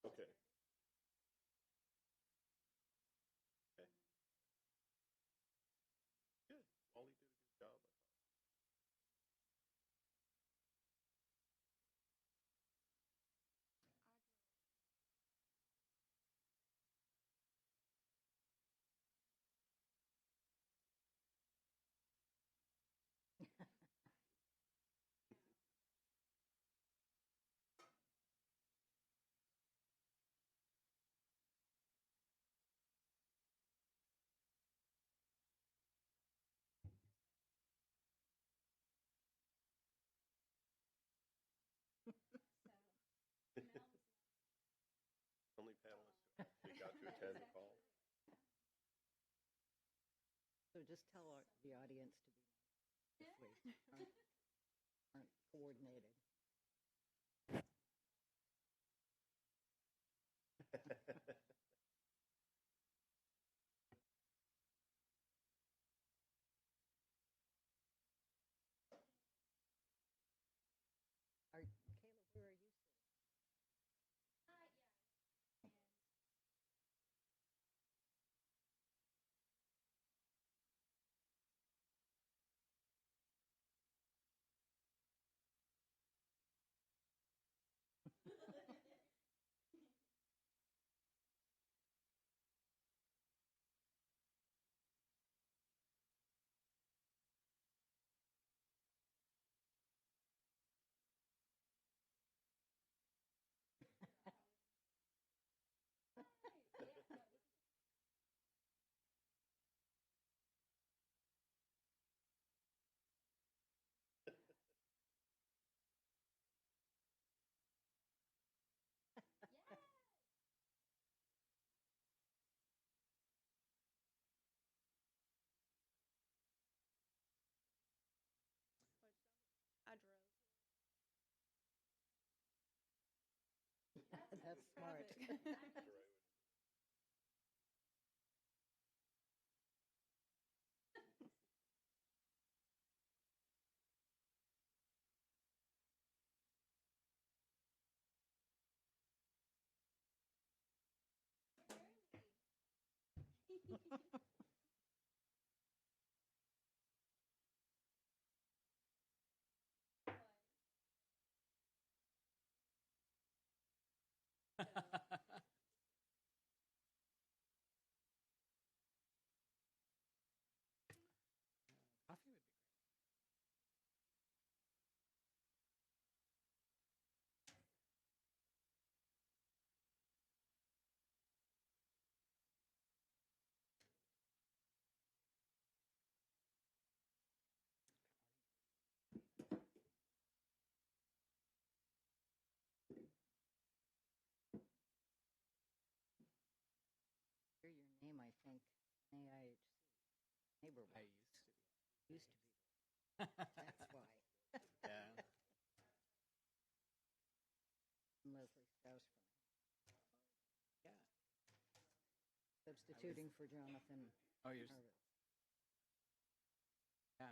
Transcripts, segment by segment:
Okay. Okay. Good. Wally did a good job, I thought. Only panelist who actually got to attend the call. So just tell the audience to be nice if we aren't coordinated. Kayla, where are you sitting? I drove. That's smart. Coffee would be great. Hear your name, I think, NAIHC, neighbor I one. used to be. Used to be. That's why. Yeah. Leslie Strauss from Yeah. substituting for Jonathan Oh, you're. Harvitz. Yeah.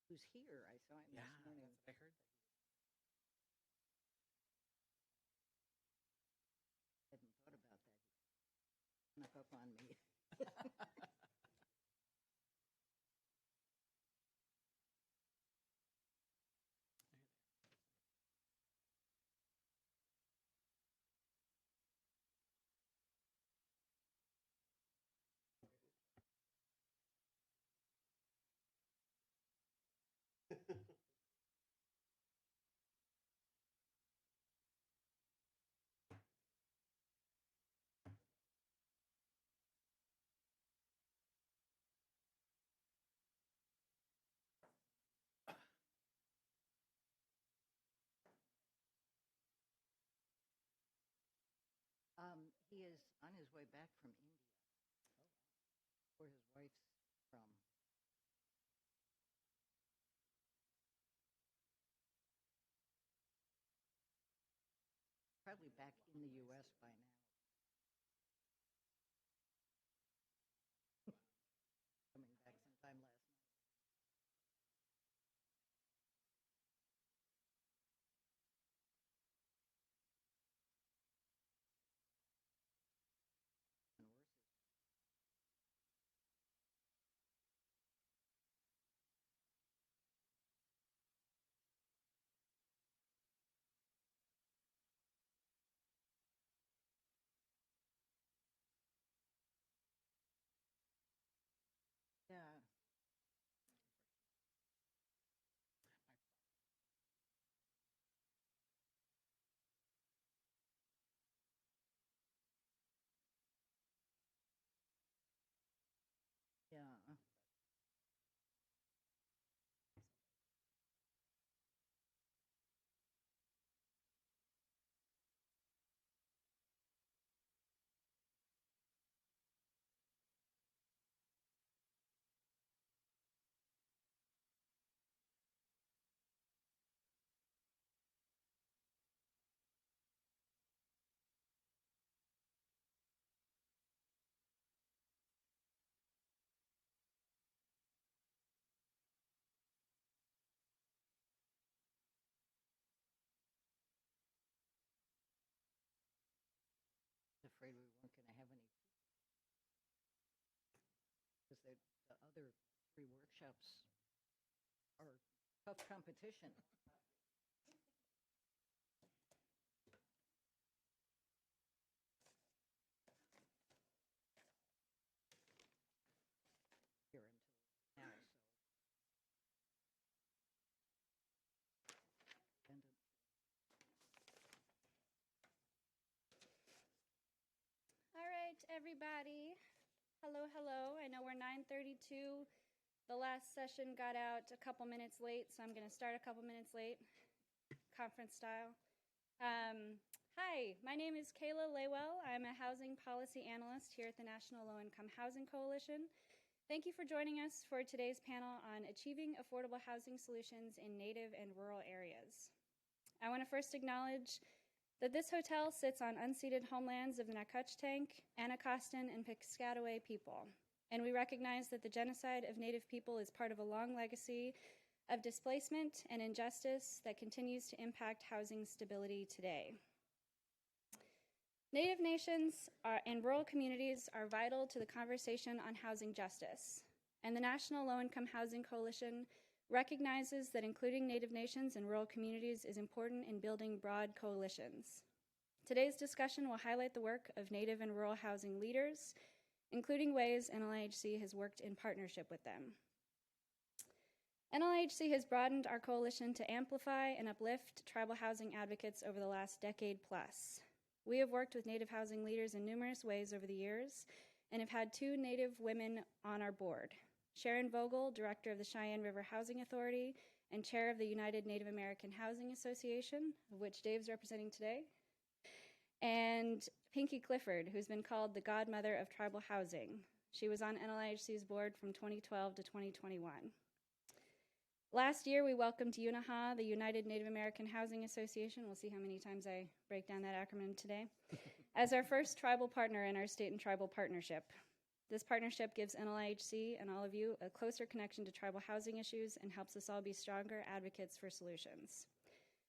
Who's here? I saw him Yeah. this morning. That's what I heard that he Hadn't thought about that. He snuck up on me. was. He is on his way back from India, where his wife's from. Probably back in the U.S. by now. workshops are tough competition. Here until now, so. All right, everybody. Hello, hello. I know we're 9:32. The last session got out a couple minutes late, so I'm going to start a couple minutes late, conference style. Hi, my name is Kayla Laywell. I'm a housing policy analyst here at the National Low-Income Housing Coalition. Thank you for joining us for today's panel on achieving affordable housing solutions in Native and rural areas. I want to first acknowledge that this hotel sits on unceded homelands of the Nacotchtank, Anacostan, and Piscataway people, and we recognize that the genocide of Native people is part of a long legacy of displacement and injustice that continues to impact housing stability today. Native nations and rural communities are vital to the conversation on housing justice, and the National Low-Income Housing Coalition recognizes that including Native nations and rural communities is important in building broad coalitions. Today's discussion will highlight the work of Native and rural housing leaders, including ways NLIHC has worked in partnership with them. NLIHC has broadened our coalition to amplify and uplift tribal housing advocates over the last decade plus. We have worked with Native housing leaders in numerous ways over the years and have had 2 Native women on our board. Sharon Vogel, Director of the Cheyenne River Housing Authority and Chair of the United Native American Housing Association, of which Dave's representing today, and Pinky Clifford, who's been called the godmother of tribal housing. She was on NLIHC's board from 2012 to 2021. Last year, we welcomed UNAHA, the United Native American Housing Association, we'll see how many times I break down that acronym today, as our first tribal partner in our state and tribal partnership. This partnership gives NLIHC and all of you a closer connection to tribal housing issues and helps us all be stronger advocates for solutions.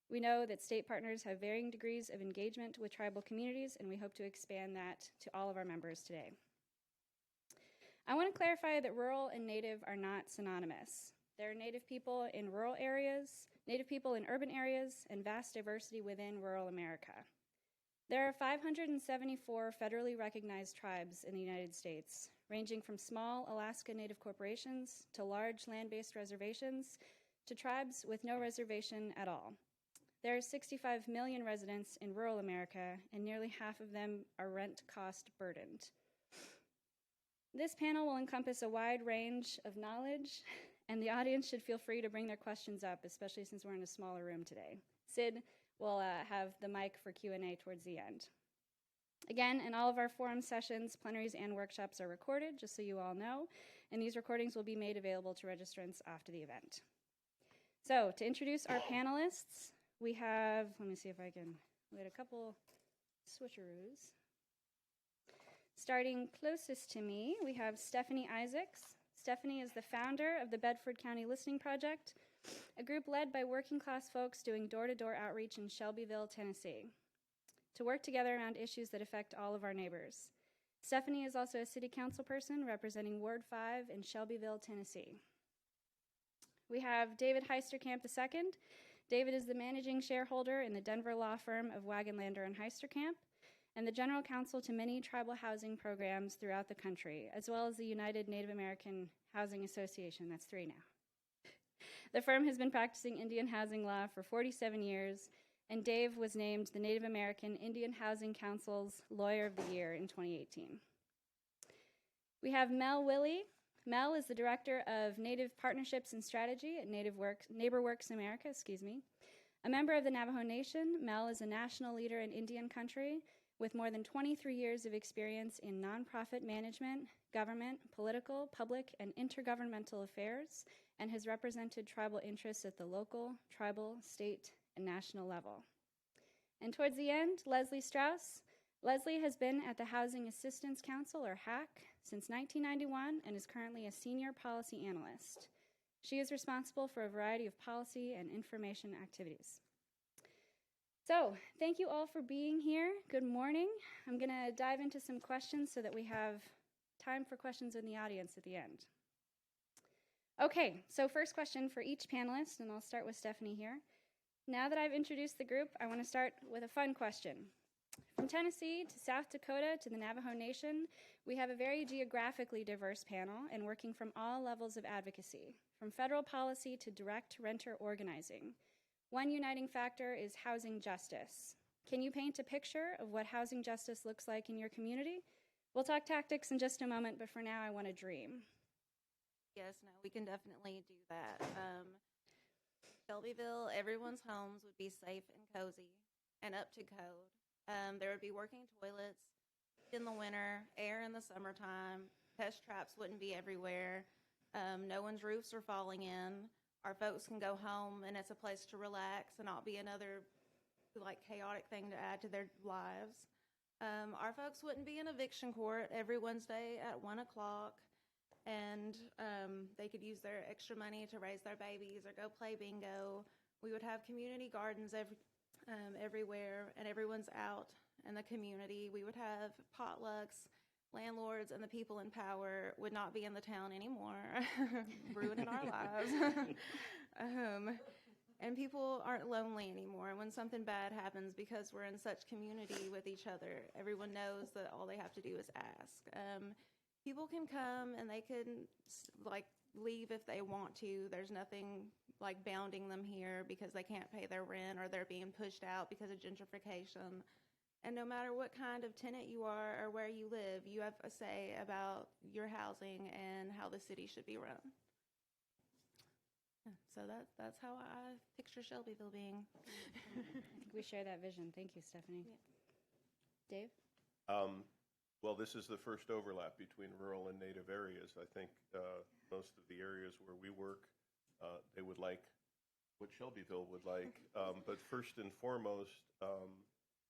We know that state partners have varying degrees of engagement with tribal communities, and we hope to expand that to all of our members today. I want to clarify that rural and Native are not synonymous. There are Native people in rural areas, Native people in urban areas, and vast diversity within rural America. There are 574 federally recognized tribes in the United States, ranging from small Alaska Native corporations to large land-based reservations to tribes with no reservation at all. There are 65 million residents in rural America, and nearly half of them are rent cost burdened. This panel will encompass a wide range of knowledge, and the audience should feel free to bring their questions up, especially since we're in a smaller room today. Sid will have the mic for Q&A towards the end. Again, in all of our forum sessions, plenaries, and workshops are recorded, just so you all know, and these recordings will be made available to registrants after the event. So, to introduce our panelists, we have, we had a couple switcheroos. Starting closest to me, we have Stephanie Isaacs. Stephanie is the founder of the Bedford County Listening Project, a group led by working-class folks doing door-to-door outreach in Shelbyville, Tennessee, to work together around issues that affect all of our neighbors. Stephanie is also a city council person representing Ward 5 in Shelbyville, Tennessee. We have David Heisterkamp II. David is the managing shareholder in the Denver law firm of Wagenlander and Heisterkamp, and the general counsel to many tribal housing programs throughout the country, as well as the United Native American Housing Association. That's 3 now. The firm has been practicing Indian housing law for 47 years, and Dave was named the Native American Indian Housing Council's Lawyer of the Year in 2018. We have Mel Willey. Mel is the Director of Native Partnerships and Strategy at NeighborWorks America, A member of the Navajo Nation, Mel is a national leader in Indian country with more than 23 years of experience in nonprofit management, government, political, public, and intergovernmental affairs, and has represented tribal interests at the local, tribal, state, and national level. And towards the end, Leslie Strauss. Leslie has been at the Housing Assistance Council, or HAC, since 1991 and is currently a senior policy analyst. She is responsible for a variety of policy and information activities. So, thank you all for being here. Good morning. I'm going to dive into some questions so that we have time for questions in the audience at the end. Okay, so first question for each panelist, and I'll start with Stephanie here. Now that I've introduced the group, I want to start with a fun question. From Tennessee to South Dakota to the Navajo Nation, we have a very geographically diverse panel and working from all levels of advocacy, from federal policy to direct renter organizing. One uniting factor is housing justice. Can you paint a picture of what housing justice looks like in your community? We'll talk tactics in just a moment, but for now I want to dream. Yes, no, we can definitely do that. Shelbyville, everyone's homes would be safe and cozy and up to code. There would be working toilets in the winter, air in the summertime, pest traps wouldn't be everywhere, no one's roofs are falling in. Our folks can go home and it's a place to relax and not be another like chaotic thing to add to their lives. Our folks wouldn't be in eviction court every Wednesday at 1 o'clock. And they could use their extra money to raise their babies or go play bingo. We would have community gardens everywhere, and everyone's out in the community. We would have potlucks. Landlords and the people in power would not be in the town anymore, ruining our lives. And people aren't lonely anymore. When something bad happens, because we're in such community with each other, everyone knows that all they have to do is ask. People can come and they can like leave if they want to. There's nothing like bounding them here because they can't pay their rent or they're being pushed out because of gentrification. And no matter what kind of tenant you are or where you live, you have a say about your housing and how the city should be run. So that's how I picture Shelbyville being. I think we share that vision. Thank you, Stephanie. Yeah. Dave? Well, this is the first overlap between rural and native areas. I think most of the areas where we work, they would like what Shelbyville would like. But first and foremost,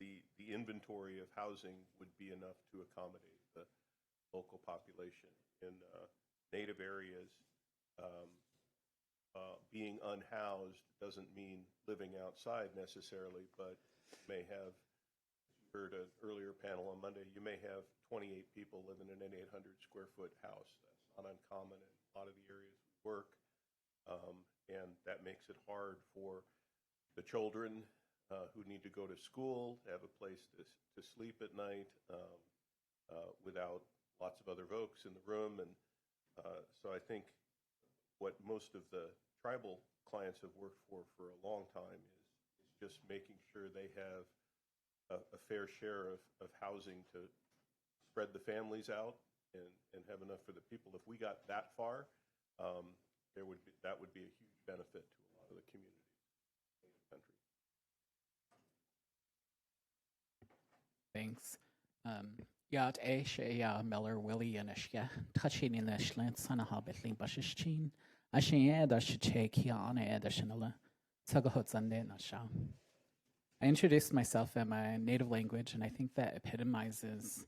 the inventory of housing would be enough to accommodate the local population. In native areas, being unhoused doesn't mean living outside necessarily, but may have, heard an earlier panel on Monday, you may have 28 people living in an 800 square foot house. That's not uncommon in a lot of the areas we work. And that makes it hard for the children who need to go to school, to have a place to sleep at night without lots of other folks in the room. And so I think what most of the tribal clients have worked for a long time is just making sure they have a fair share of housing to spread the families out and have enough for the people. If we got that far, that would be a huge benefit to a lot of the communities in the country. Thanks. Yat Asia Miller Willie and Ashia touching in the Schlant Sana Hobbitling Bushichin. Ashin the Shake Yana the Shinala Sagahot Sunday Nasha. I introduced myself in my native language, and I think that epitomizes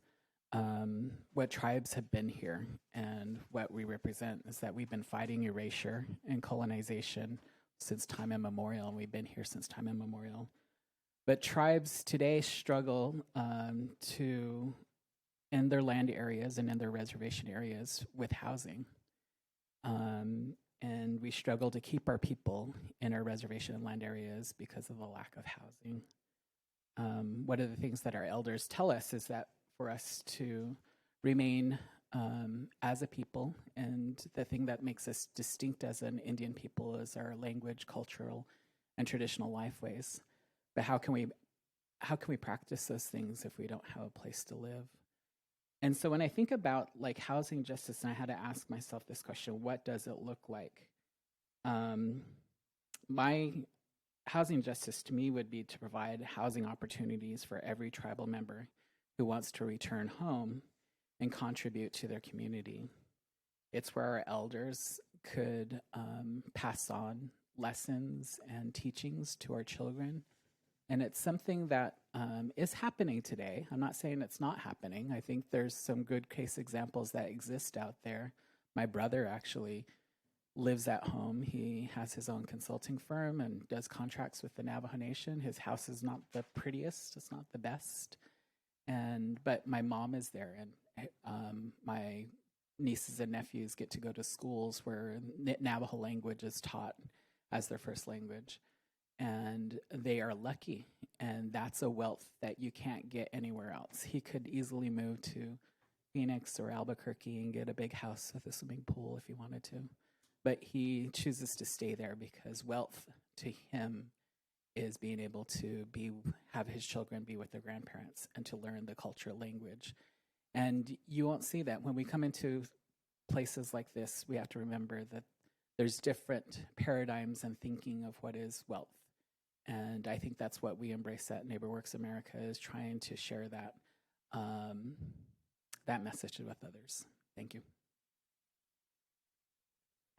what tribes have been here, and what we represent is that we've been fighting erasure and colonization since time immemorial, and we've been here since time immemorial. But tribes today struggle to, in their land areas and in their reservation areas, with housing. And we struggle to keep our people in our reservation and land areas because of the lack of housing. One of the things that our elders tell us is that for us to remain as a people, and the thing that makes us distinct as an Indian people is our language, cultural, and traditional lifeways. But how can we practice those things if we don't have a place to live? And so when I think about like housing justice, and I had to ask myself this question, what does it look like? My housing justice to me would be to provide housing opportunities for every tribal member who wants to return home and contribute to their community. It's where our elders could pass on lessons and teachings to our children. And it's something that is happening today. I'm not saying it's not happening. I think there's some good case examples that exist out there. My brother actually lives at home. He has his own consulting firm and does contracts with the Navajo Nation. His house is not the prettiest, it's not the best. But my mom is there, and my nieces and nephews get to go to schools where Navajo language is taught as their first language. And they are lucky. And that's a wealth that you can't get anywhere else. He could easily move to Phoenix or Albuquerque and get a big house with a swimming pool if he wanted to. But he chooses to stay there because wealth to him is being able to have his children be with their grandparents and to learn the culture, language. And you won't see that. When we come into places like this, we have to remember that there's different paradigms and thinking of what is wealth. And I think that's what we embrace at NeighborWorks America, is trying to share that that message with others. Thank you.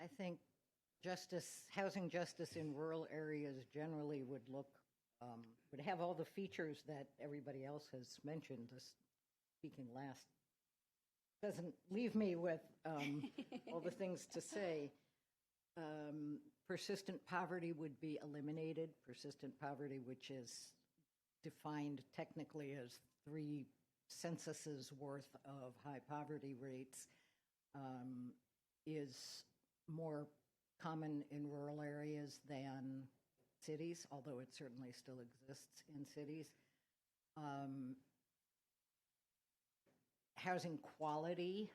I think housing justice in rural areas generally would have all the features that everybody else has mentioned. This speaking last doesn't leave me with all the things to say. Persistent poverty would be eliminated. Persistent poverty, which is defined technically as 3 censuses worth of high poverty rates, is more common in rural areas than cities, although it certainly still exists in cities. Housing quality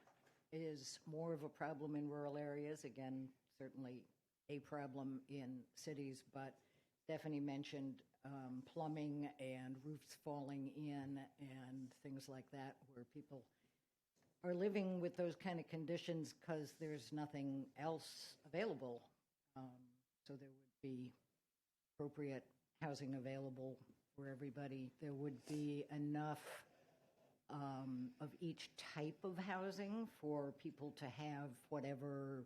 is more of a problem in rural areas. Again, certainly a problem in cities, but Stephanie mentioned plumbing and roofs falling in and things like that, where people are living with those kind of conditions because there's nothing else available. So there would be appropriate housing available for everybody. There would be enough of each type of housing for people to have whatever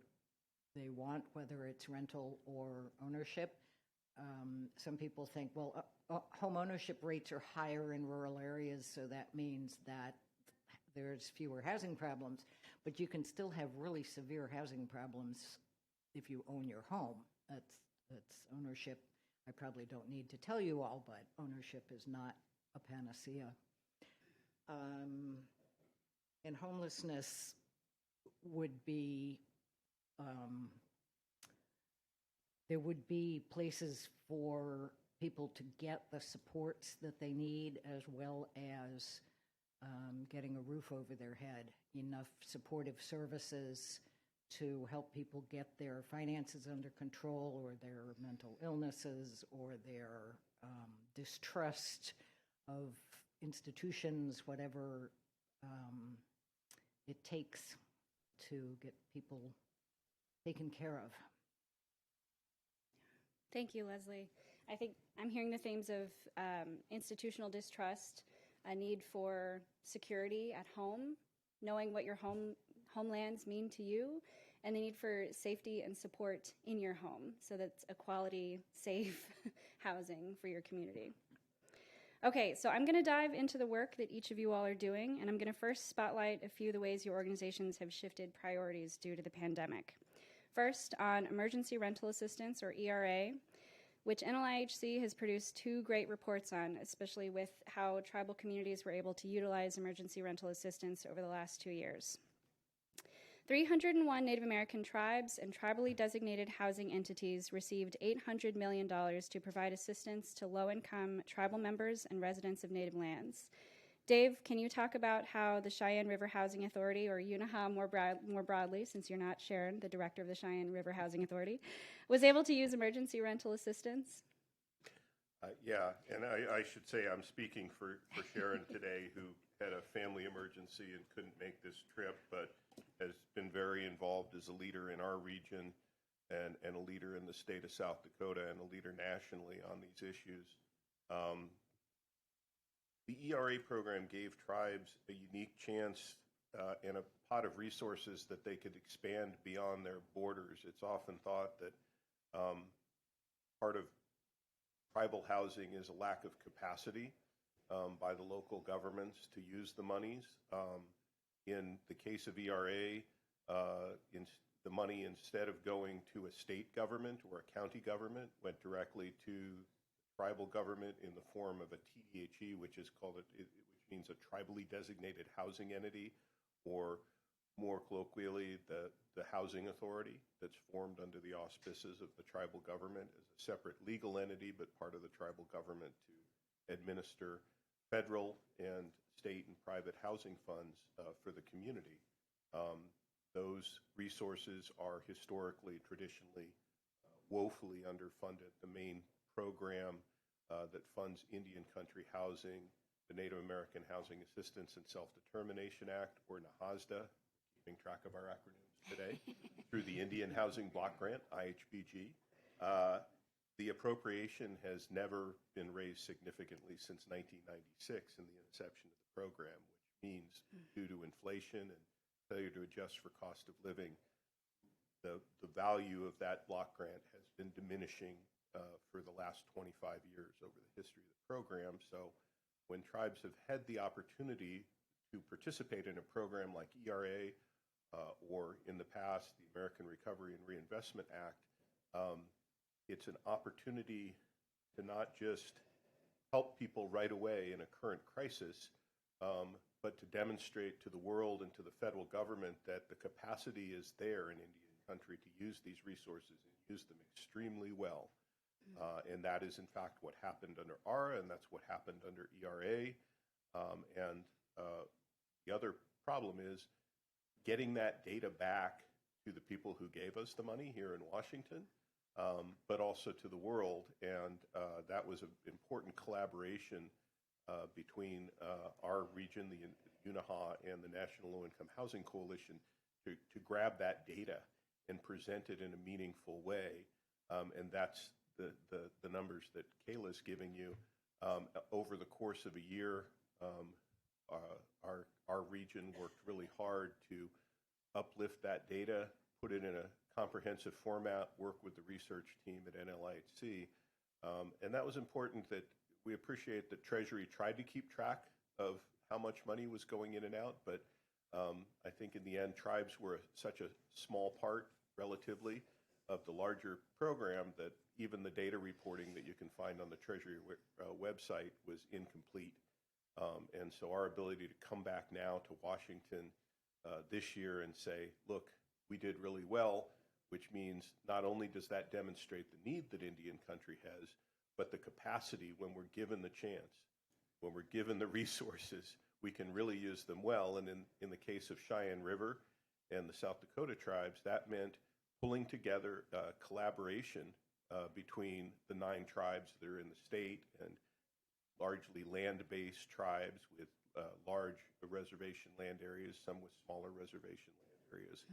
they want, whether it's rental or ownership. Some people think, well, home ownership rates are higher in rural areas, so that means that there's fewer housing problems. But you can still have really severe housing problems if you own your home. That's ownership. I probably don't need to tell you all, but ownership is not a panacea. And homelessness would be, there would be places for people to get the supports that they need, as well as getting a roof over their head, enough supportive services to help people get their finances under control, or their mental illnesses, or their distrust of institutions, whatever it takes to get people taken care of. Thank you, Leslie. I think I'm hearing the themes of institutional distrust, a need for security at home, knowing what your homelands mean to you, and the need for safety and support in your home, so that's a quality, safe housing for your community. Okay, so I'm going to dive into the work that each of you all are doing, and I'm going to first spotlight a few of the ways your organizations have shifted priorities due to the pandemic. First, on emergency rental assistance, or ERA, which NLIHC has produced 2 great reports on, especially with how tribal communities were able to utilize emergency rental assistance over the last 2 years. 301 Native American tribes and tribally designated housing entities received $800 million to provide assistance to low-income tribal members and residents of Native lands. Dave, can you talk about how the Cheyenne River Housing Authority, or UNIHA more broadly, since you're not Sharon, the director of the Cheyenne River Housing Authority, was able to use emergency rental assistance? Yeah, and I should say I'm speaking for Sharon today, who had a family emergency and couldn't make this trip, but has been very involved as a leader in our region and a leader in the state of South Dakota and a leader nationally on these issues. The ERA program gave tribes a unique chance and a pot of resources that they could expand beyond their borders. It's often thought that part of tribal housing is a lack of capacity by the local governments to use the monies. In the case of ERA, the money, instead of going to a state government or a county government, went directly to tribal government in the form of a TDHE, which is called which means a tribally designated housing entity, or more colloquially, the housing authority that's formed under the auspices of the tribal government as a separate legal entity, but part of the tribal government to administer federal and state and private housing funds for the community. Those resources are historically, traditionally, woefully underfunded. The main program that funds Indian country housing, the Native American Housing Assistance and Self-Determination Act, or NAHASDA, keeping track of our acronyms today, through the Indian Housing Block Grant, IHBG. The appropriation has never been raised significantly since 1996 in the inception of the program, which means due to inflation and failure to adjust for cost of living, the value of that block grant has been diminishing for the last 25 years over the history of the program. So when tribes have had the opportunity to participate in a program like ERA or in the past, the American Recovery and Reinvestment Act, it's an opportunity to not just help people right away in a current crisis, but to demonstrate to the world and to the federal government that the capacity is there in Indian country to use these resources and use them extremely well. And that is, in fact, what happened under ARA, and that's what happened under ERA. The other problem is getting that data back to the people who gave us the money here in Washington, but also to the world. And that was an important collaboration between our region, the UNAHA, and the National Low-Income Housing Coalition to grab that data and present it in a meaningful way. And that's the numbers that Kayla's giving you. Over the course of a year, our region worked really hard to uplift that data, put it in a comprehensive format, work with the research team at NLIHC. And that was important. That we appreciate that Treasury tried to keep track of how much money was going in and out, but I think in the end, tribes were such a small part, relatively, of the larger program that even the data reporting that you can find on the Treasury website was incomplete. And so our ability to come back now to Washington this year and say, look, we did really well, which means not only does that demonstrate the need that Indian country has, but the capacity when we're given the chance, when we're given the resources, we can really use them well. And in the case of Cheyenne River and the South Dakota tribes, that meant pulling together collaboration between the 9 tribes that are in the state, and largely land-based tribes with large reservation land areas, some with smaller reservation land areas,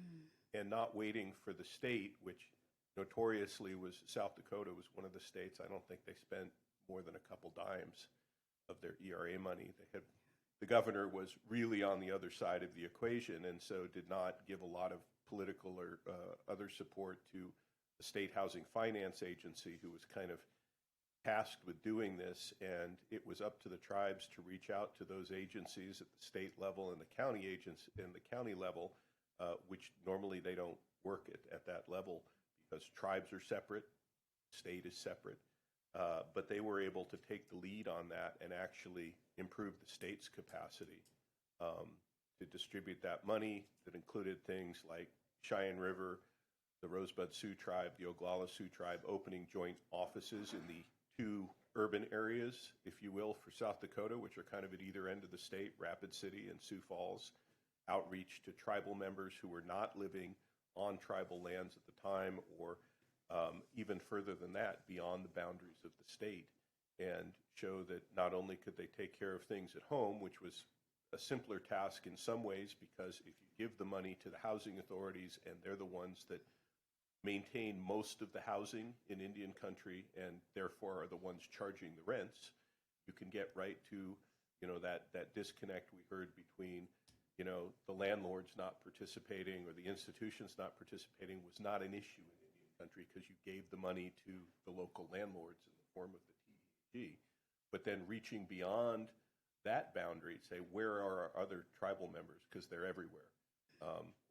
and not waiting for the state, which notoriously was South Dakota was one of the states. I don't think they spent more than a couple dimes of their ERA money. The governor was really on the other side of the equation, and so did not give a lot of political or other support to the State Housing Finance Agency, who was kind of tasked with doing this. And it was up to the tribes to reach out to those agencies at the state level and the county level, which normally they don't work at that level because tribes are separate, state is separate. But they were able to take the lead on that and actually improve the state's capacity to distribute that money. That included things like Cheyenne River, the Rosebud Sioux Tribe, the Oglala Sioux Tribe opening joint offices in the 2 urban areas, if you will, for South Dakota, which are kind of at either end of the state, Rapid City and Sioux Falls. Outreach to tribal members who were not living on tribal lands at the time, or even further than that, beyond the boundaries of the state, and show that not only could they take care of things at home, which was a simpler task in some ways, because if you give the money to the housing authorities and they're the ones that maintain most of the housing in Indian country and therefore are the ones charging the rents, you can get right to, that disconnect we heard between, the landlords not participating or the institutions not participating was not an issue in Indian country because you gave the money to the local landlords in the form of the TDG. But then reaching beyond that boundary, say, where are our other tribal members? Because they're everywhere.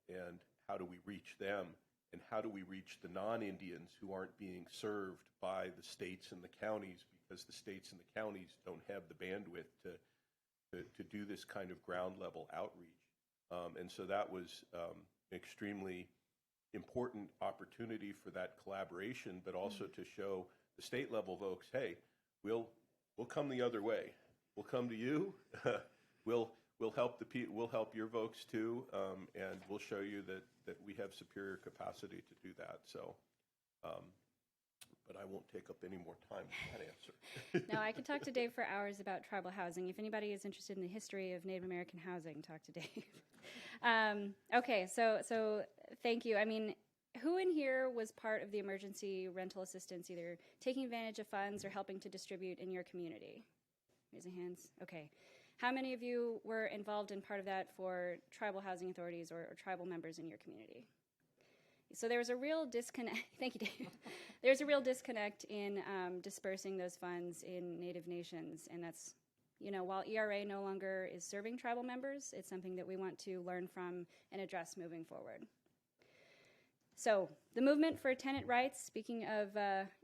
And how do we reach them? And how do we reach the non-Indians who aren't being served by the states and the counties, because the states and the counties don't have the bandwidth to do this kind of ground level outreach? And so that was an extremely important opportunity for that collaboration, but also to show the state level folks, hey, we'll come the other way. We'll come to you. We'll help we'll help your folks too, and we'll show you that we have superior capacity to do that. So, but I won't take up any more time with that answer. No, I could talk to Dave for hours about tribal housing. If anybody is interested in the history of Native American housing, talk to Dave. Okay, so thank you. I mean, who in here was part of the emergency rental assistance, either taking advantage of funds or helping to distribute in your community? Raising hands. Okay. How many of you were involved in part of that for tribal housing authorities or tribal members in your community? So there was a real disconnect. Thank you, Dave. There's a real disconnect in dispersing those funds in Native nations, and that's, you know, while ERA no longer is serving tribal members, it's something that we want to learn from and address moving forward. So the movement for tenant rights, speaking of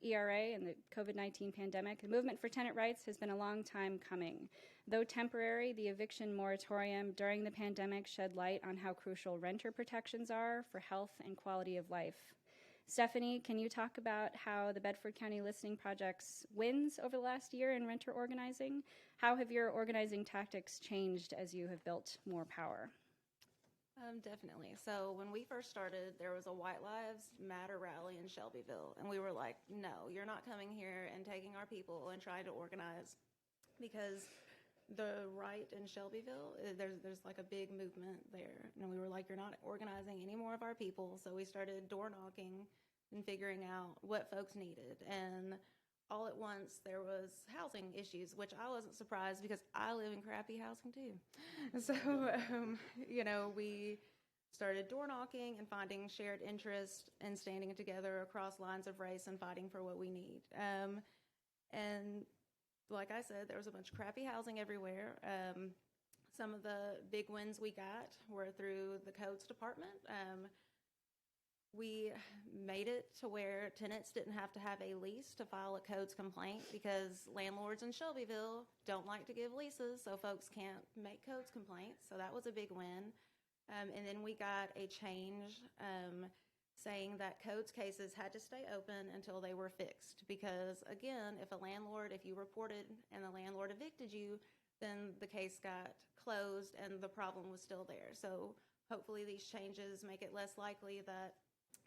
ERA and the COVID-19 pandemic, the movement for tenant rights has been a long time coming. Though temporary, the eviction moratorium during the pandemic shed light on how crucial renter protections are for health and quality of life. Stephanie, can you talk about how the Bedford County Listening Project's wins over the last year in renter organizing? How have your organizing tactics changed as you have built more power? Definitely. So when we first started, there was a White Lives Matter rally in Shelbyville, and we were like, no, you're not coming here and taking our people and trying to organize, because the right in Shelbyville, there's like a big movement there. And we were like, you're not organizing any more of our people. So we started door knocking and figuring out what folks needed. And all at once there was housing issues, which I wasn't surprised because I live in crappy housing too. So, you know, we started door knocking and finding shared interest and standing together across lines of race and fighting for what we need. And like I said, there was a bunch of crappy housing everywhere. Some of the big wins we got were through the codes department. We made it to where tenants didn't have to have a lease to file a codes complaint, because landlords in Shelbyville don't like to give leases, so folks can't make codes complaints. So that was a big win. And then we got a change saying that codes cases had to stay open until they were fixed. Because again, if you reported and the landlord evicted you, then the case got closed and the problem was still there. So hopefully these changes make it less likely that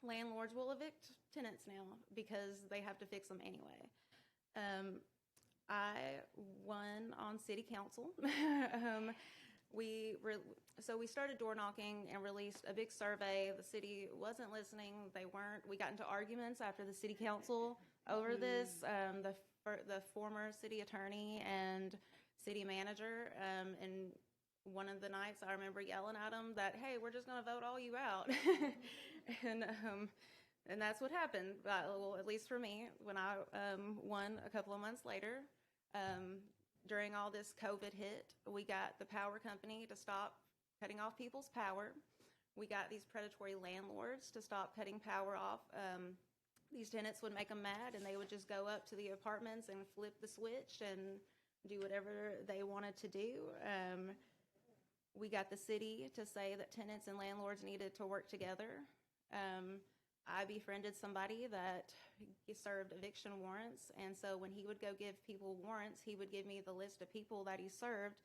landlords will evict tenants now because they have to fix them anyway. I won on city council. So we started door knocking and released a big survey. The city wasn't listening. They weren't. We got into arguments after the city council over this. The former city attorney and city manager, and one of the nights I remember yelling at them that, hey, we're just going to vote all you out. And that's what happened. Well, at least for me, when I won a couple of months later, during all this COVID hit, we got the power company to stop cutting off people's power. We got these predatory landlords to stop cutting power off. These tenants would make them mad, and they would just go up to the apartments and flip the switch and do whatever they wanted to do. We got the city to say that tenants and landlords needed to work together. I befriended somebody that served eviction warrants, and so when he would go give people warrants, he would give me the list of people that he served.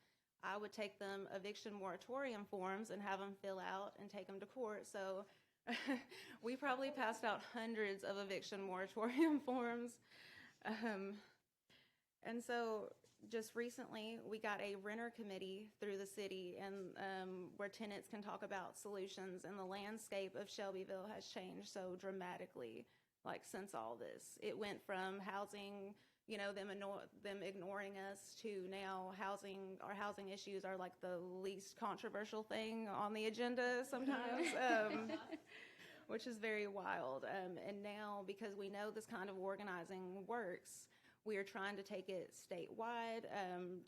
I would take them eviction moratorium forms and have them fill out and take them to court. So we probably passed out hundreds of eviction moratorium forms. And so just recently, we got a renter committee through the city, and where tenants can talk about solutions, and the landscape of Shelbyville has changed so dramatically, like since all this. It went from housing, you know, them ignoring us, to now our housing issues are like the least controversial thing on the agenda sometimes, which is very wild. And now, because we know this kind of organizing works, we are trying to take it statewide,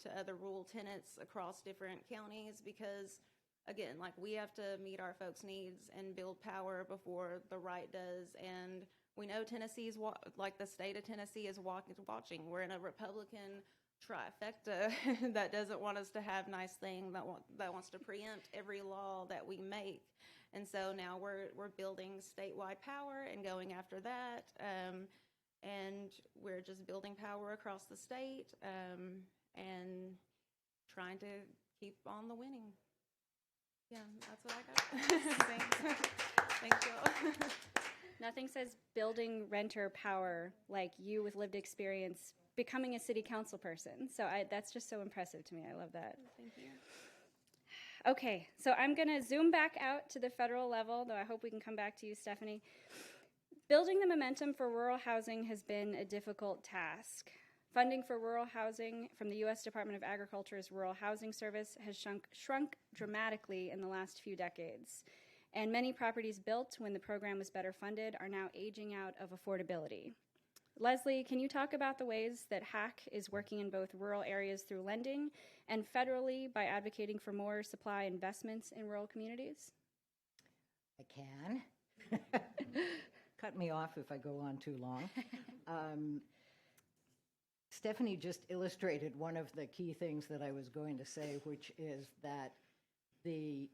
to other rural tenants across different counties, because, again, like, we have to meet our folks' needs and build power before the right does. And we know Tennessee's, like the state of Tennessee is watching. We're in a Republican trifecta that doesn't want us to have nice things, that wants to preempt every law that we make. And so now we're building statewide power and going after that, and we're just building power across the state, and trying to keep on the winning. Yeah, that's what I got. Thanks. Thank you. Nothing says building renter power like you with lived experience becoming a city council person. So that's just so impressive to me. I love that. Thank you. Okay, so I'm going to zoom back out to the federal level, though I hope we can come back to you, Stephanie. Building the momentum for rural housing has been a difficult task. Funding for rural housing from the U.S. Department of Agriculture's Rural Housing Service has shrunk dramatically in the last few decades. And many properties built when the program was better funded are now aging out of affordability. Leslie, can you talk about the ways that HAC is working in both rural areas through lending and federally by advocating for more supply investments in rural communities? I can. Cut me off if I go on too long. Stephanie just illustrated one of the key things that I was going to say, which is that the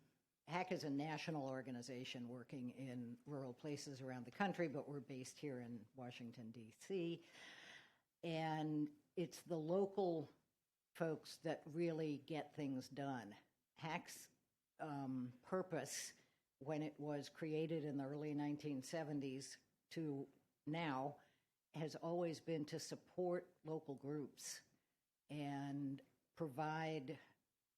HAC is a national organization working in rural places around the country, but we're based here in Washington, D.C. And it's the local folks that really get things done. HAC's purpose, when it was created in the early 1970s to now, has always been to support local groups and provide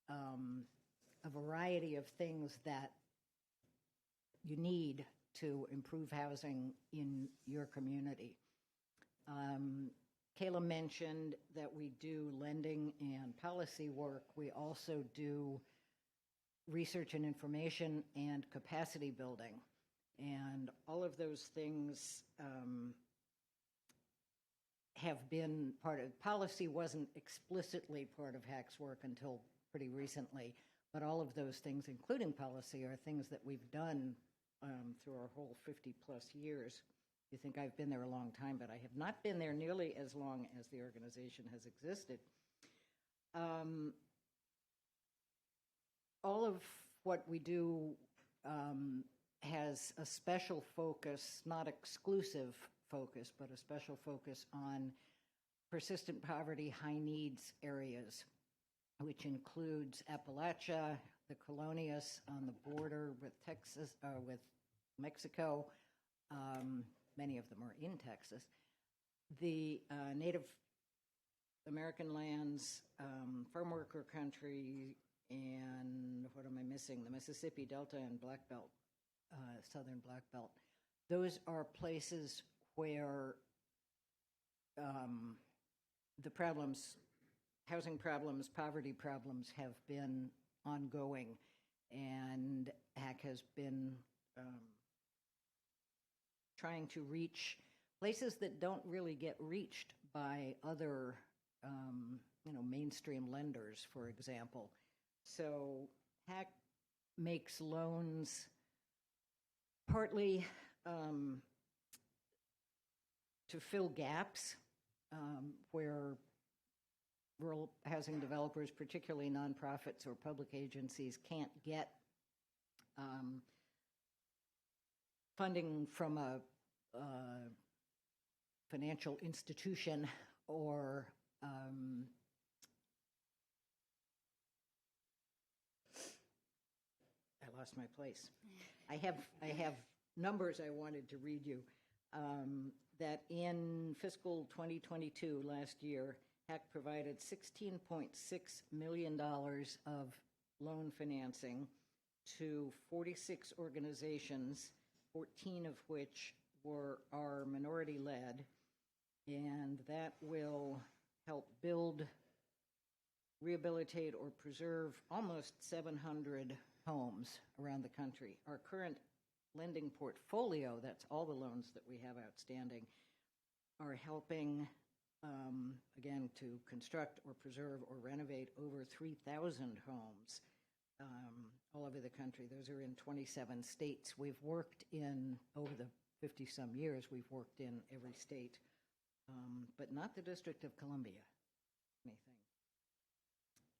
a variety of things that you need to improve housing in your community. Kayla mentioned that we do lending and policy work. We also do research and information and capacity building. And all of those things have been part of policy. Wasn't explicitly part of HAC's work until pretty recently. But all of those things, including policy, are things that we've done through our whole 50-plus years. You think I've been there a long time, but I have not been there nearly as long as the organization has existed. All of what we do has a special focus, not exclusive focus, but a special focus on persistent poverty, high needs areas, which includes Appalachia, the Colonias on the border with Texas, with Mexico. Many of them are in Texas. The Native American lands, farm worker country, and what am I missing? The Mississippi Delta and Black Belt, Southern Black Belt. Those are places where the problems, housing problems, poverty problems have been ongoing, and HAC has been trying to reach places that don't really get reached by other, mainstream lenders, for example. So HAC makes loans partly to fill gaps where rural housing developers, particularly nonprofits or public agencies, can't get funding from a financial institution or I lost my place. I have numbers I wanted to read you. That in fiscal 2022, last year, HAC provided $16.6 million of loan financing to 46 organizations, 14 of which are minority-led, and that will help build, rehabilitate, or preserve almost 700 homes around the country. Our current lending portfolio, that's all the loans that we have outstanding, are helping, again, to construct or preserve or renovate over 3,000 homes all over the country. Those are in 27 states. We've worked in, over the 50-some years, we've worked in every state, but not the District of Columbia, anything.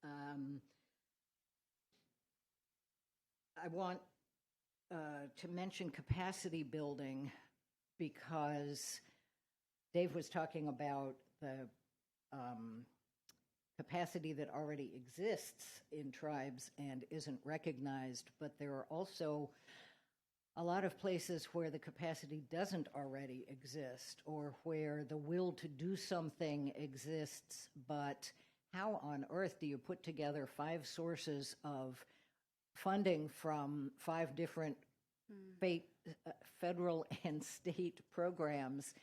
I want to mention capacity building because Dave was talking about the capacity that already exists in tribes and isn't recognized, but there are also a lot of places where the capacity doesn't already exist or where the will to do something exists, but how on earth do you put together 5 sources of funding from 5 different federal and state programs,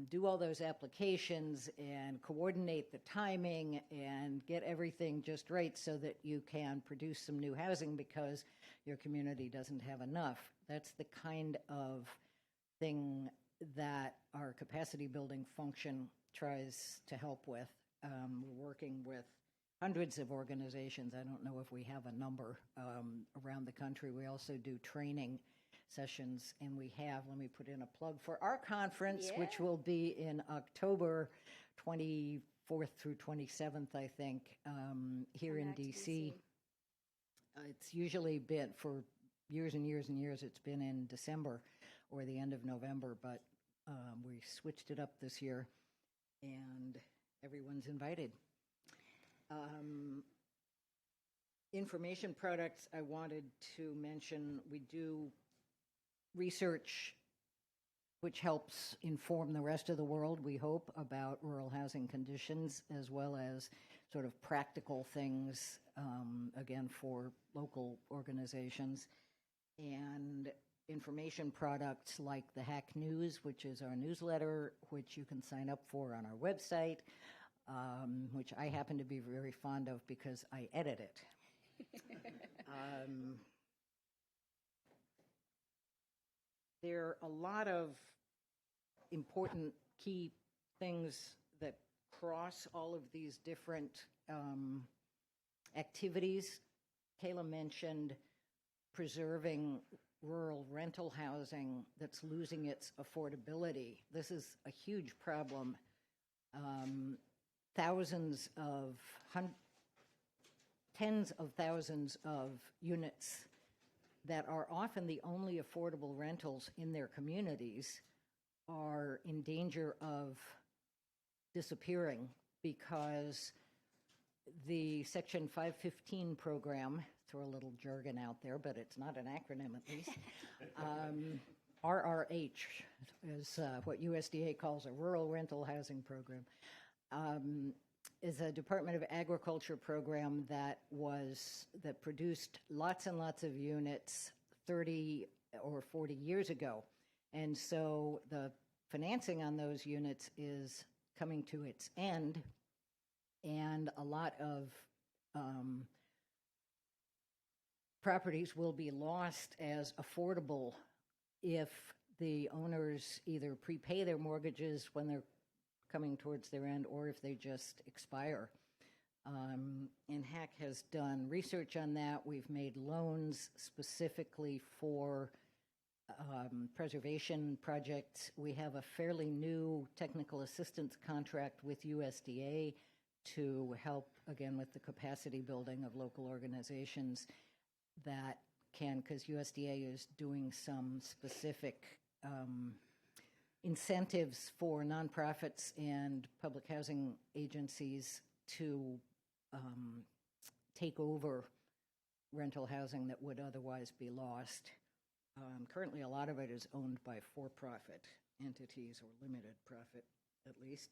do all those applications and coordinate the timing and get everything just right so that you can produce some new housing because your community doesn't have enough. That's the kind of thing that our capacity building function tries to help with. We're working with hundreds of organizations. I don't know if we have a number around the country. We also do training sessions, and we have, let me put in a plug for our conference, which will be in October 24th through 27th, I think, here in DC. It's usually been, for years and years and years, it's been in December or the end of November, but we switched it up this year, and everyone's invited. Information products I wanted to mention, we do research which helps inform the rest of the world, we hope, about rural housing conditions, as well as sort of practical things, again, for local organizations. And information products like the Hack News, which is our newsletter, which you can sign up for on our website, which I happen to be very fond of because I edit it. There are a lot of important key things that cross all of these different activities. Kayla mentioned preserving rural rental housing that's losing its affordability. This is a huge problem. Tens of thousands of units that are often the only affordable rentals in their communities are in danger of disappearing because the Section 515 program, throw a little jargon out there, but it's not an acronym at least, RRH is what USDA calls a Rural Rental Housing Program, is a Department of Agriculture program that produced lots and lots of units 30 or 40 years ago. And so the financing on those units is coming to its end, and a lot of properties will be lost as affordable if the owners either prepay their mortgages when they're coming towards their end, or if they just expire. And HAC has done research on that. We've made loans specifically for preservation projects. We have a fairly new technical assistance contract with USDA to help, again, with the capacity building of local organizations that can, because USDA is doing some specific incentives for nonprofits and public housing agencies to take over rental housing that would otherwise be lost. Currently, a lot of it is owned by for-profit entities, or limited profit, at least.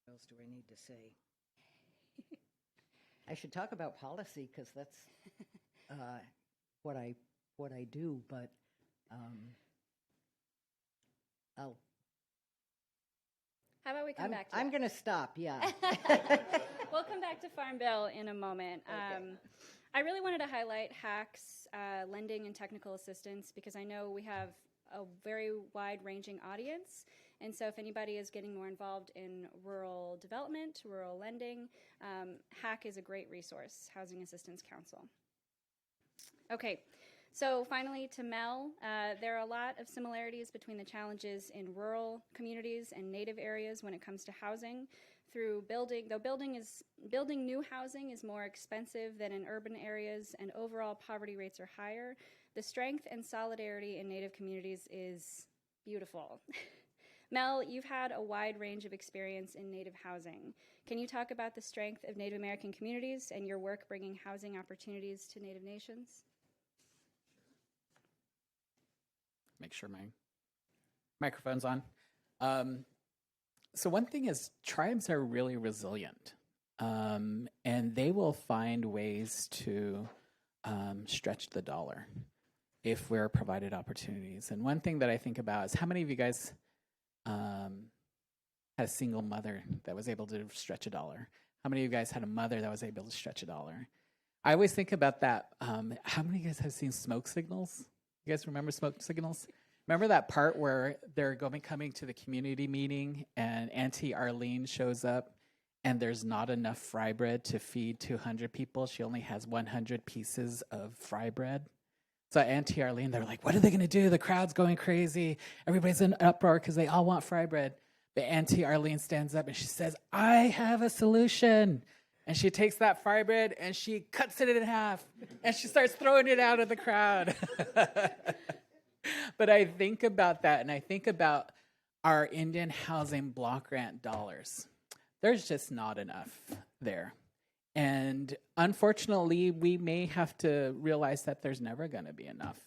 What else do I need to say? I should talk about policy, because that's what I do, but How about we come back to I'm that? going to stop, yeah. We'll come back to Farm Bill in a moment. Okay. I really wanted to highlight HAC's lending and technical assistance because I know we have a very wide-ranging audience. And so if anybody is getting more involved in rural development, rural lending, HAC is a great resource, Housing Assistance Council. Okay, so finally to Mel, there are a lot of similarities between the challenges in rural communities and native areas when it comes to housing. through building new housing is more expensive than in urban areas and overall poverty rates are higher, the strength and solidarity in Native communities is beautiful. Mel, you've had a wide range of experience in Native housing. Can you talk about the strength of Native American communities and your work bringing housing opportunities to Native nations? Make sure my microphone's on. So one thing is tribes are really resilient, and they will find ways to stretch the dollar if we're provided opportunities. And one thing that I think about is how many of you guys had a single mother that was able to stretch a dollar? How many of you guys had a mother that was able to stretch a dollar? I always think about that. How many of you guys have seen Smoke Signals? You guys remember Smoke Signals? Remember that part where they're coming to the community meeting and Auntie Arlene shows up and there's not enough fry bread to feed 200 people. She only has 100 pieces of fry bread. So Auntie Arlene, they're like, what are they going to do? The crowd's going crazy. Everybody's in uproar because they all want fry bread. But Auntie Arlene stands up and she says, I have a solution. And she takes that fry bread and she cuts it in half and she starts throwing it out of the crowd. But I think about that and I think about our Indian housing block grant dollars. There's just not enough there. And unfortunately, we may have to realize that there's never going to be enough.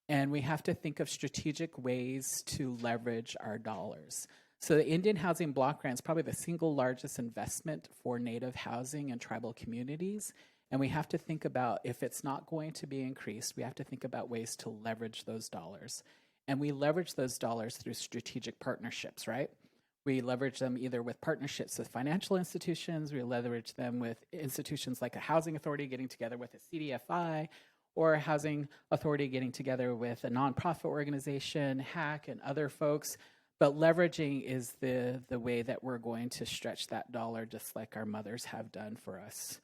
And we have to think of strategic ways to leverage our dollars. So the Indian Housing Block Grant is probably the single largest investment for Native housing and tribal communities. And we have to think about, if it's not going to be increased, we have to think about ways to leverage those dollars. And we leverage those dollars through strategic partnerships, right? We leverage them either with partnerships with financial institutions, we leverage them with institutions like a housing authority getting together with a CDFI, or a housing authority getting together with a nonprofit organization, HAC, and other folks. But leveraging is the way that we're going to stretch that dollar, just like our mothers have done for us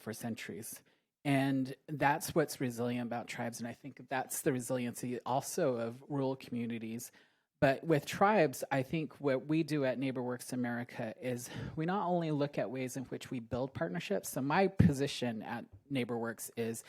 for centuries. And that's what's resilient about tribes, and I think that's the resiliency also of rural communities. But with tribes, I think what we do at NeighborWorks America is we not only look at ways in which we build partnerships. So my position at NeighborWorks is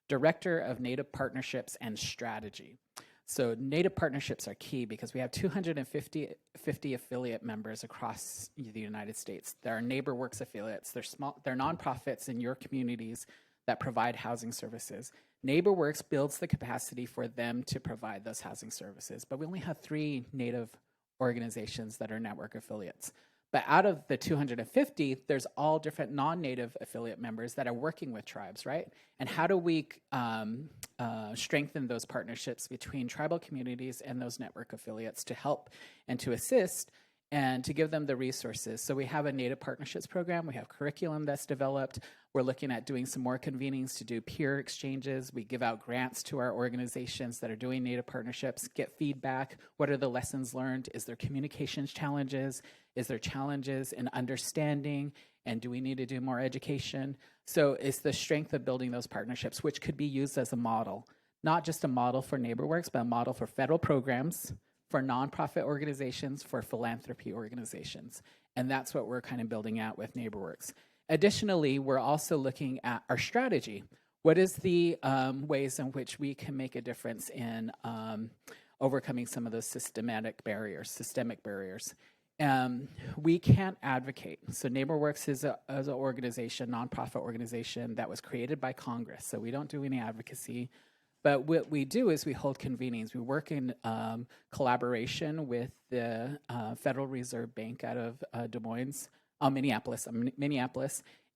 Director of Native Partnerships and Strategy. So Native partnerships are key because we have 250 affiliate members across the United States. There are NeighborWorks affiliates. They're nonprofits in your communities that provide housing services. NeighborWorks builds the capacity for them to provide those housing services, but we only have 3 Native organizations that are network affiliates. But out of the 250, there's all different non-Native affiliate members that are working with tribes, right? And how do we strengthen those partnerships between tribal communities and those network affiliates to help and to assist and to give them the resources? So we have a Native Partnerships program. We have curriculum that's developed. We're looking at doing some more convenings to do peer exchanges. We give out grants to our organizations that are doing Native partnerships, get feedback. What are the lessons learned? Is there communications challenges? Is there challenges in understanding? And do we need to do more education? So it's the strength of building those partnerships, which could be used as a model, not just a model for NeighborWorks, but a model for federal programs, for nonprofit organizations, for philanthropy organizations. And that's what we're kind of building out with NeighborWorks. Additionally, we're also looking at our strategy. What is the ways in which we can make a difference in overcoming some of those systemic barriers? We can't advocate. So NeighborWorks is an organization, nonprofit organization that was created by Congress. So we don't do any advocacy. But what we do is we hold convenings. We work in collaboration with the Federal Reserve Bank out of Minneapolis,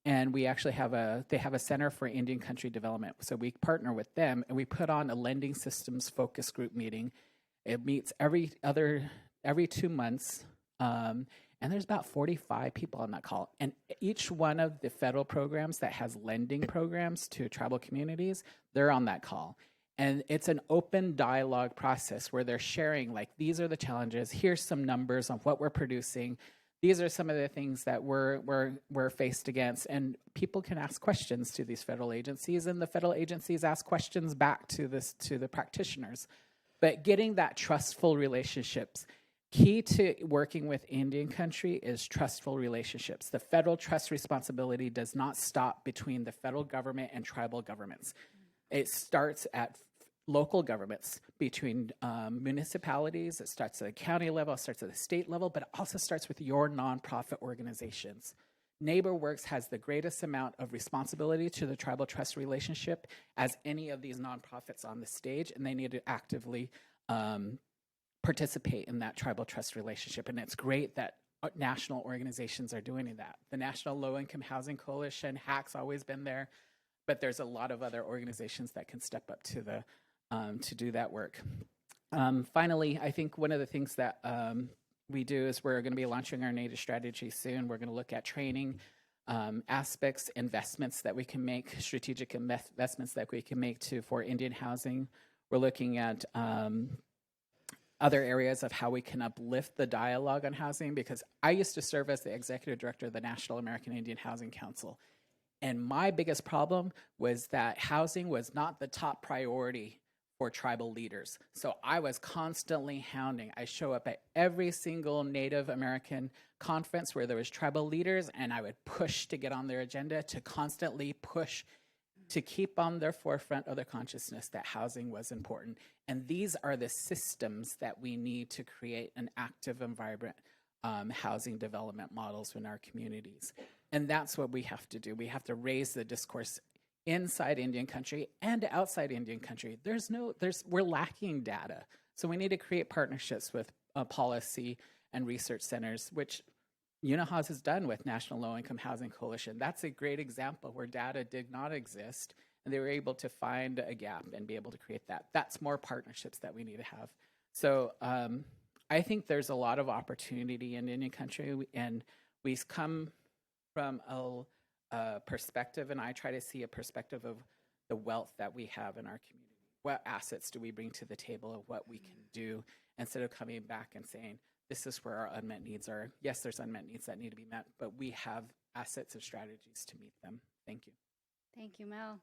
and we actually have they have a Center for Indian Country Development. So we partner with them, and we put on a lending systems focus group meeting. It meets every 2 months, and there's about 45 people on that call. And each one of the federal programs that has lending programs to tribal communities, they're on that call. And it's an open dialogue process where they're sharing, like, these are the challenges, here's some numbers on what we're producing, these are some of the things that we're faced against. And people can ask questions to these federal agencies, and the federal agencies ask questions back to the practitioners. But getting that trustful relationships key to working with Indian country is trustful relationships. The federal trust responsibility does not stop between the federal government and tribal governments. It starts at local governments, between municipalities. It starts at the county level, it starts at the state level, but it also starts with your nonprofit organizations. NeighborWorks has the greatest amount of responsibility to the tribal trust relationship as any of these nonprofits on the stage, and they need to actively participate in that tribal trust relationship. And it's great that national organizations are doing that. The National Low Income Housing Coalition, HAC's always been there, but there's a lot of other organizations that can step up to the to do that work. Finally, I think one of the things that we do is we're going to be launching our Native strategy soon. We're going to look at training aspects, investments that we can make, strategic investments that we can make for Indian housing. We're looking at other areas of how we can uplift the dialogue on housing, because I used to serve as the executive director of the National American Indian Housing Council. And my biggest problem was that housing was not the top priority for tribal leaders. So I was constantly hounding. I show up at every single Native American conference where there was tribal leaders, and I would push to get on their agenda, to constantly push to keep on their forefront of their consciousness that housing was important. And these are the systems that we need to create an active and vibrant housing development models in our communities. And that's what we have to do. We have to raise the discourse inside Indian country and outside Indian country. We're lacking data. So we need to create partnerships with policy and research centers, which UNAHAS has done with National Low Income Housing Coalition. That's a great example where data did not exist, and they were able to find a gap and be able to create that. That's more partnerships that we need to have. So I think there's a lot of opportunity in Indian country, and we come from a perspective, and I try to see a perspective of the wealth that we have in our community. What assets do we bring to the table of what we can do, instead of coming back and saying, this is where our unmet needs are. Yes, there's unmet needs that need to be met, but we have assets and strategies to meet them. Thank you. Thank you, Mel.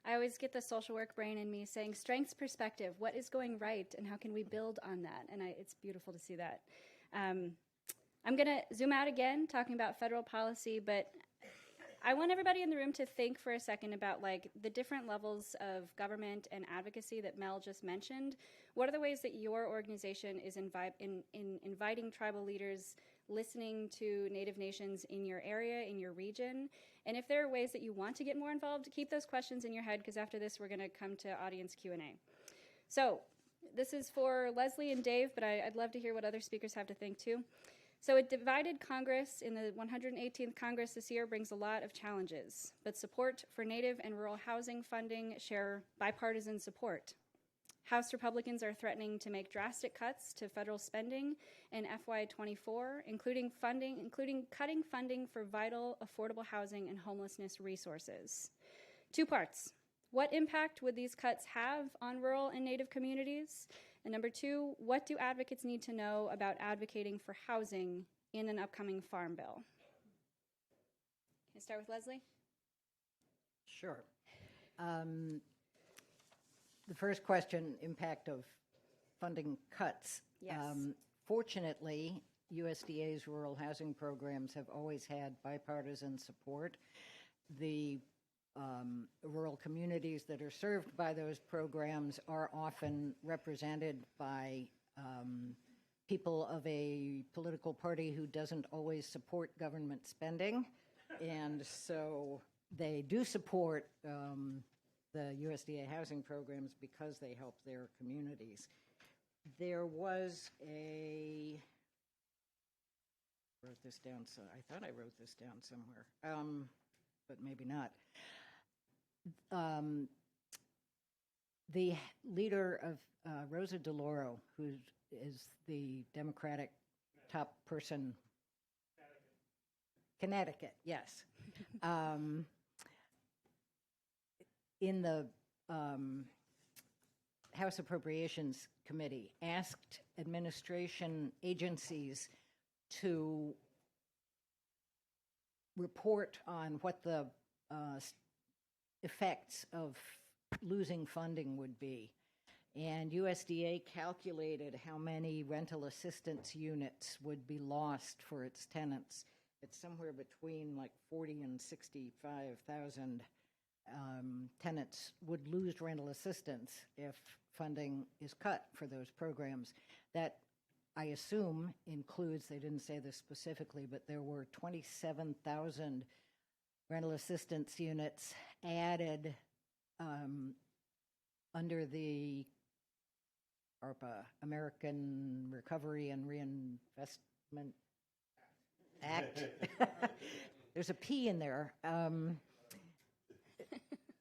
I always get the social work brain in me saying, strengths perspective, what is going right and how can we build on that? And it's beautiful to see that. I'm going to zoom out again, talking about federal policy, but I want everybody in the room to think for a second about the different levels of government and advocacy that Mel just mentioned. What are the ways that your organization is inviting tribal leaders, listening to Native nations in your area, in your region? And if there are ways that you want to get more involved, keep those questions in your head, because after this we're going to come to audience Q&A. So this is for Leslie and Dave, but I'd love to hear what other speakers have to think too. So a divided Congress in the 118th Congress this year brings a lot of challenges, but support for Native and rural housing funding share bipartisan support. House Republicans are threatening to make drastic cuts to federal spending in FY24, including cutting funding for vital affordable housing and homelessness resources. Two parts. What impact would these cuts have on rural and Native communities? And number two, what do advocates need to know about advocating for housing in an upcoming farm bill? Can I start with Leslie? Sure. The first question, impact of funding cuts. Yes. Fortunately, USDA's rural housing programs have always had bipartisan support. The rural communities that are served by those programs are often represented by people of a political party who doesn't always support government spending. And so they do support the USDA housing programs because they help their communities. There was I wrote this down, so I thought I wrote this down somewhere, but maybe not. The leader of Rosa DeLauro, who is the Democratic top person, Connecticut, yes. In the House Appropriations Committee, asked administration agencies to report on what the effects of losing funding would be. And USDA calculated how many rental assistance units would be lost for its tenants. It's somewhere between like 40 and 65,000 tenants would lose rental assistance if funding is cut for those programs. That, I assume, includes, they didn't say this specifically, but there were 27,000 rental assistance units added under the ARPA, American Recovery and Reinvestment Act. There's a P in there.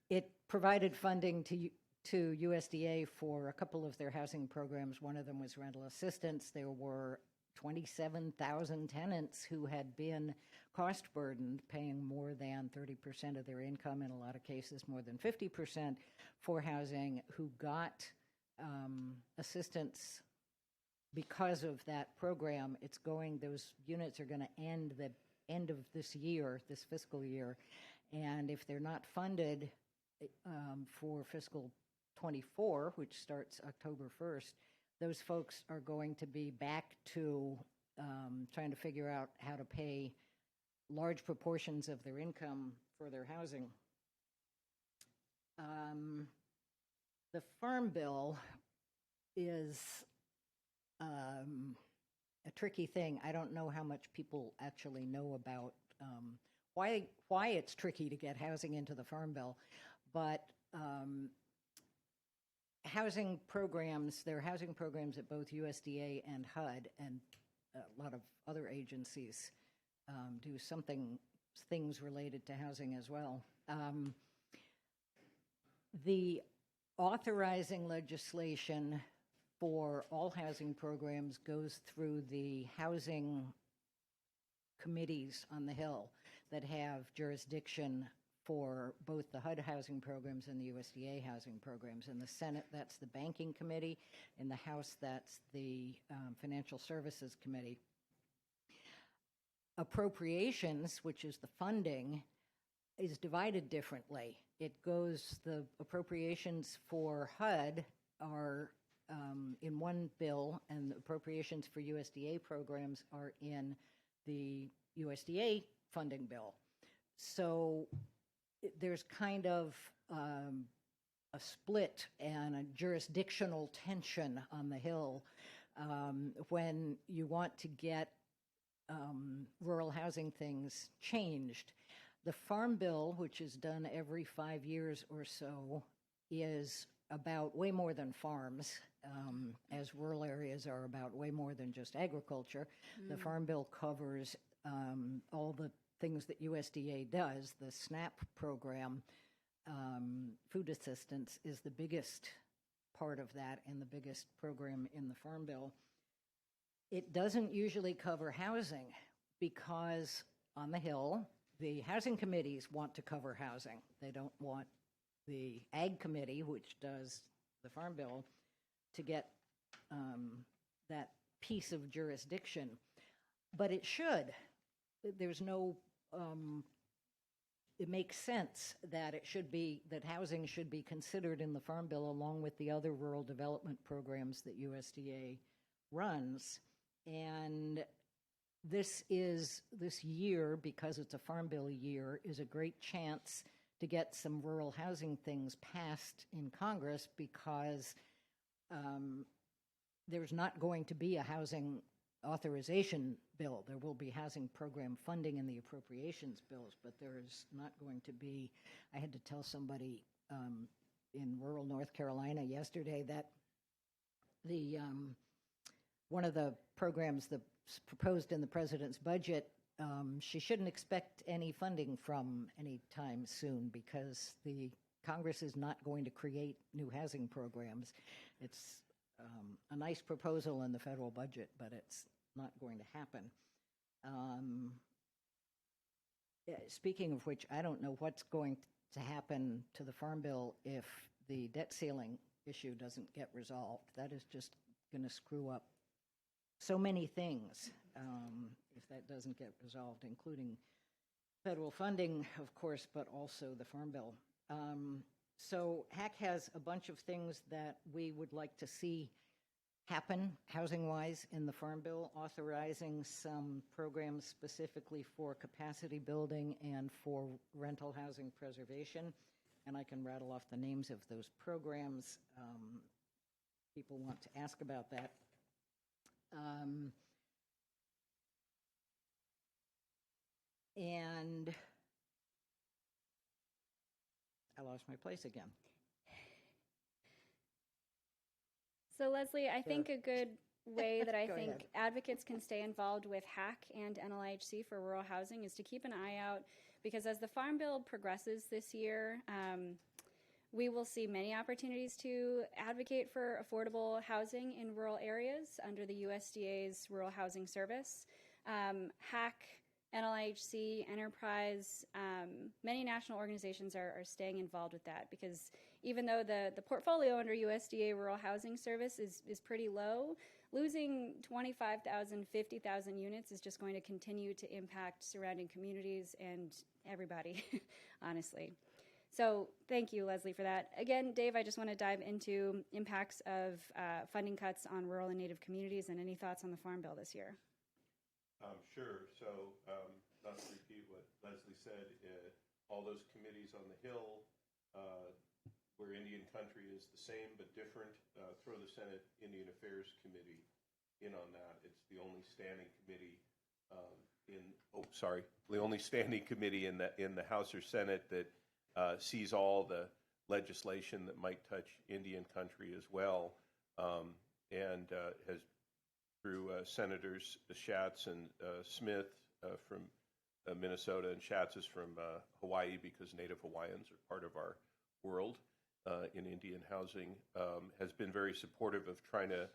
It provided funding to USDA for a couple of their housing programs. One of them was rental assistance. There were 27,000 tenants who had been cost burdened, paying more than 30% of their income, in a lot of cases more than 50% for housing, who got assistance because of that program. Those units are going to end the end of this year, this fiscal year, and if they're not funded for fiscal 24, which starts October 1st, those folks are going to be back to trying to figure out how to pay large proportions of their income for their housing. The Farm Bill is a tricky thing. I don't know how much people actually know about why it's tricky to get housing into the Farm Bill, but housing programs, there are housing programs at both USDA and HUD, and a lot of other agencies do things related to housing as well. The authorizing legislation for all housing programs goes through the housing committees on the Hill that have jurisdiction for both the HUD housing programs and the USDA housing programs. In the Senate, that's the Banking Committee. In the House, that's the Financial Services Committee. Appropriations, which is the funding, is divided differently. The appropriations for HUD are in one bill, and the appropriations for USDA programs are in the USDA funding bill. So there's kind of a split and a jurisdictional tension on the Hill when you want to get rural housing things changed. The Farm Bill, which is done every 5 years or so, is about way more than farms, as rural areas are about way more than just agriculture. The Farm Bill covers all the things that USDA does. The SNAP program, food assistance, is the biggest part of that and the biggest program in the Farm Bill. It doesn't usually cover housing because on the Hill, the housing committees want to cover housing. They don't want the Ag Committee, which does the Farm Bill, to get that piece of jurisdiction. But it should. There's no, it makes sense that that housing should be considered in the Farm Bill along with the other rural development programs that USDA runs. And this year, because it's a Farm Bill year, is a great chance to get some rural housing things passed in Congress, because there's not going to be a housing authorization bill. There will be housing program funding in the appropriations bills, but there is not going to be. I had to tell somebody in rural North Carolina yesterday that one of the programs that's proposed in the president's budget, she shouldn't expect any funding from anytime soon, because the Congress is not going to create new housing programs. It's a nice proposal in the federal budget, but it's not going to happen. Speaking of which, I don't know what's going to happen to the Farm Bill if the debt ceiling issue doesn't get resolved. That is just going to screw up so many things if that doesn't get resolved, including federal funding, of course, but also the Farm Bill. So HAC has a bunch of things that we would like to see happen housing-wise in the Farm Bill, authorizing some programs specifically for capacity building and for rental housing preservation. And I can rattle off the names of those programs. People want to ask about that. And I lost my place again. So Leslie, I think a good way that I Go think ahead. advocates can stay involved with HAC and NLIHC for rural housing is to keep an eye out, because as the Farm Bill progresses this year, we will see many opportunities to advocate for affordable housing in rural areas under the USDA's Rural Housing Service. HAC, NLIHC, Enterprise, many national organizations are staying involved with that, because even though the portfolio under USDA Rural Housing Service is pretty low, losing 25,000, 50,000 units is just going to continue to impact surrounding communities and everybody, honestly. So thank you, Leslie, for that. Again, Dave, I just want to dive into impacts of funding cuts on rural and Native communities, and any thoughts on the Farm Bill this year. Sure. So, not to repeat what Leslie said, all those committees on the Hill where Indian country is the same but different, throw the Senate Indian Affairs Committee in on that. It's the only standing committee the only standing committee in the House or Senate that sees all the legislation that might touch Indian country as well, and has through Senators Schatz and Smith from Minnesota, and Schatz is from Hawaii, because Native Hawaiians are part of our world in Indian housing, has been very supportive of trying to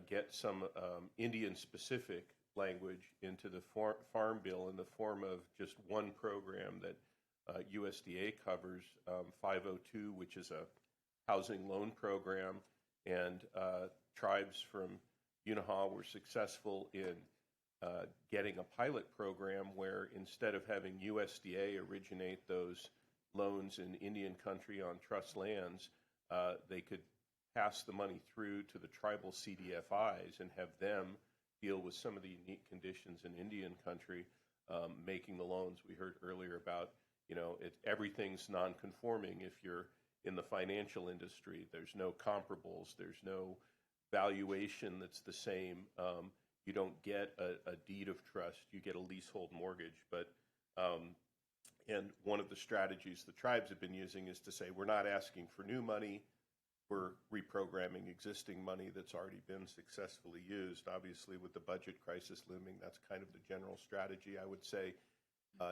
get some Indian-specific language into the Farm Bill in the form of just one program that USDA covers, 502, which is a housing loan program, and tribes from Unaha were successful in getting a pilot program where, instead of having USDA originate those loans in Indian country on trust lands, they could pass the money through to the tribal CDFIs and have them deal with some of the unique conditions in Indian country, making the loans. We heard earlier about, everything's non-conforming if you're in the financial industry. There's no comparables. There's no valuation that's the same. You don't get a deed of trust. You get a leasehold mortgage. And one of the strategies the tribes have been using is to say, we're not asking for new money. We're reprogramming existing money that's already been successfully used. Obviously, with the budget crisis looming, that's kind of the general strategy. I would say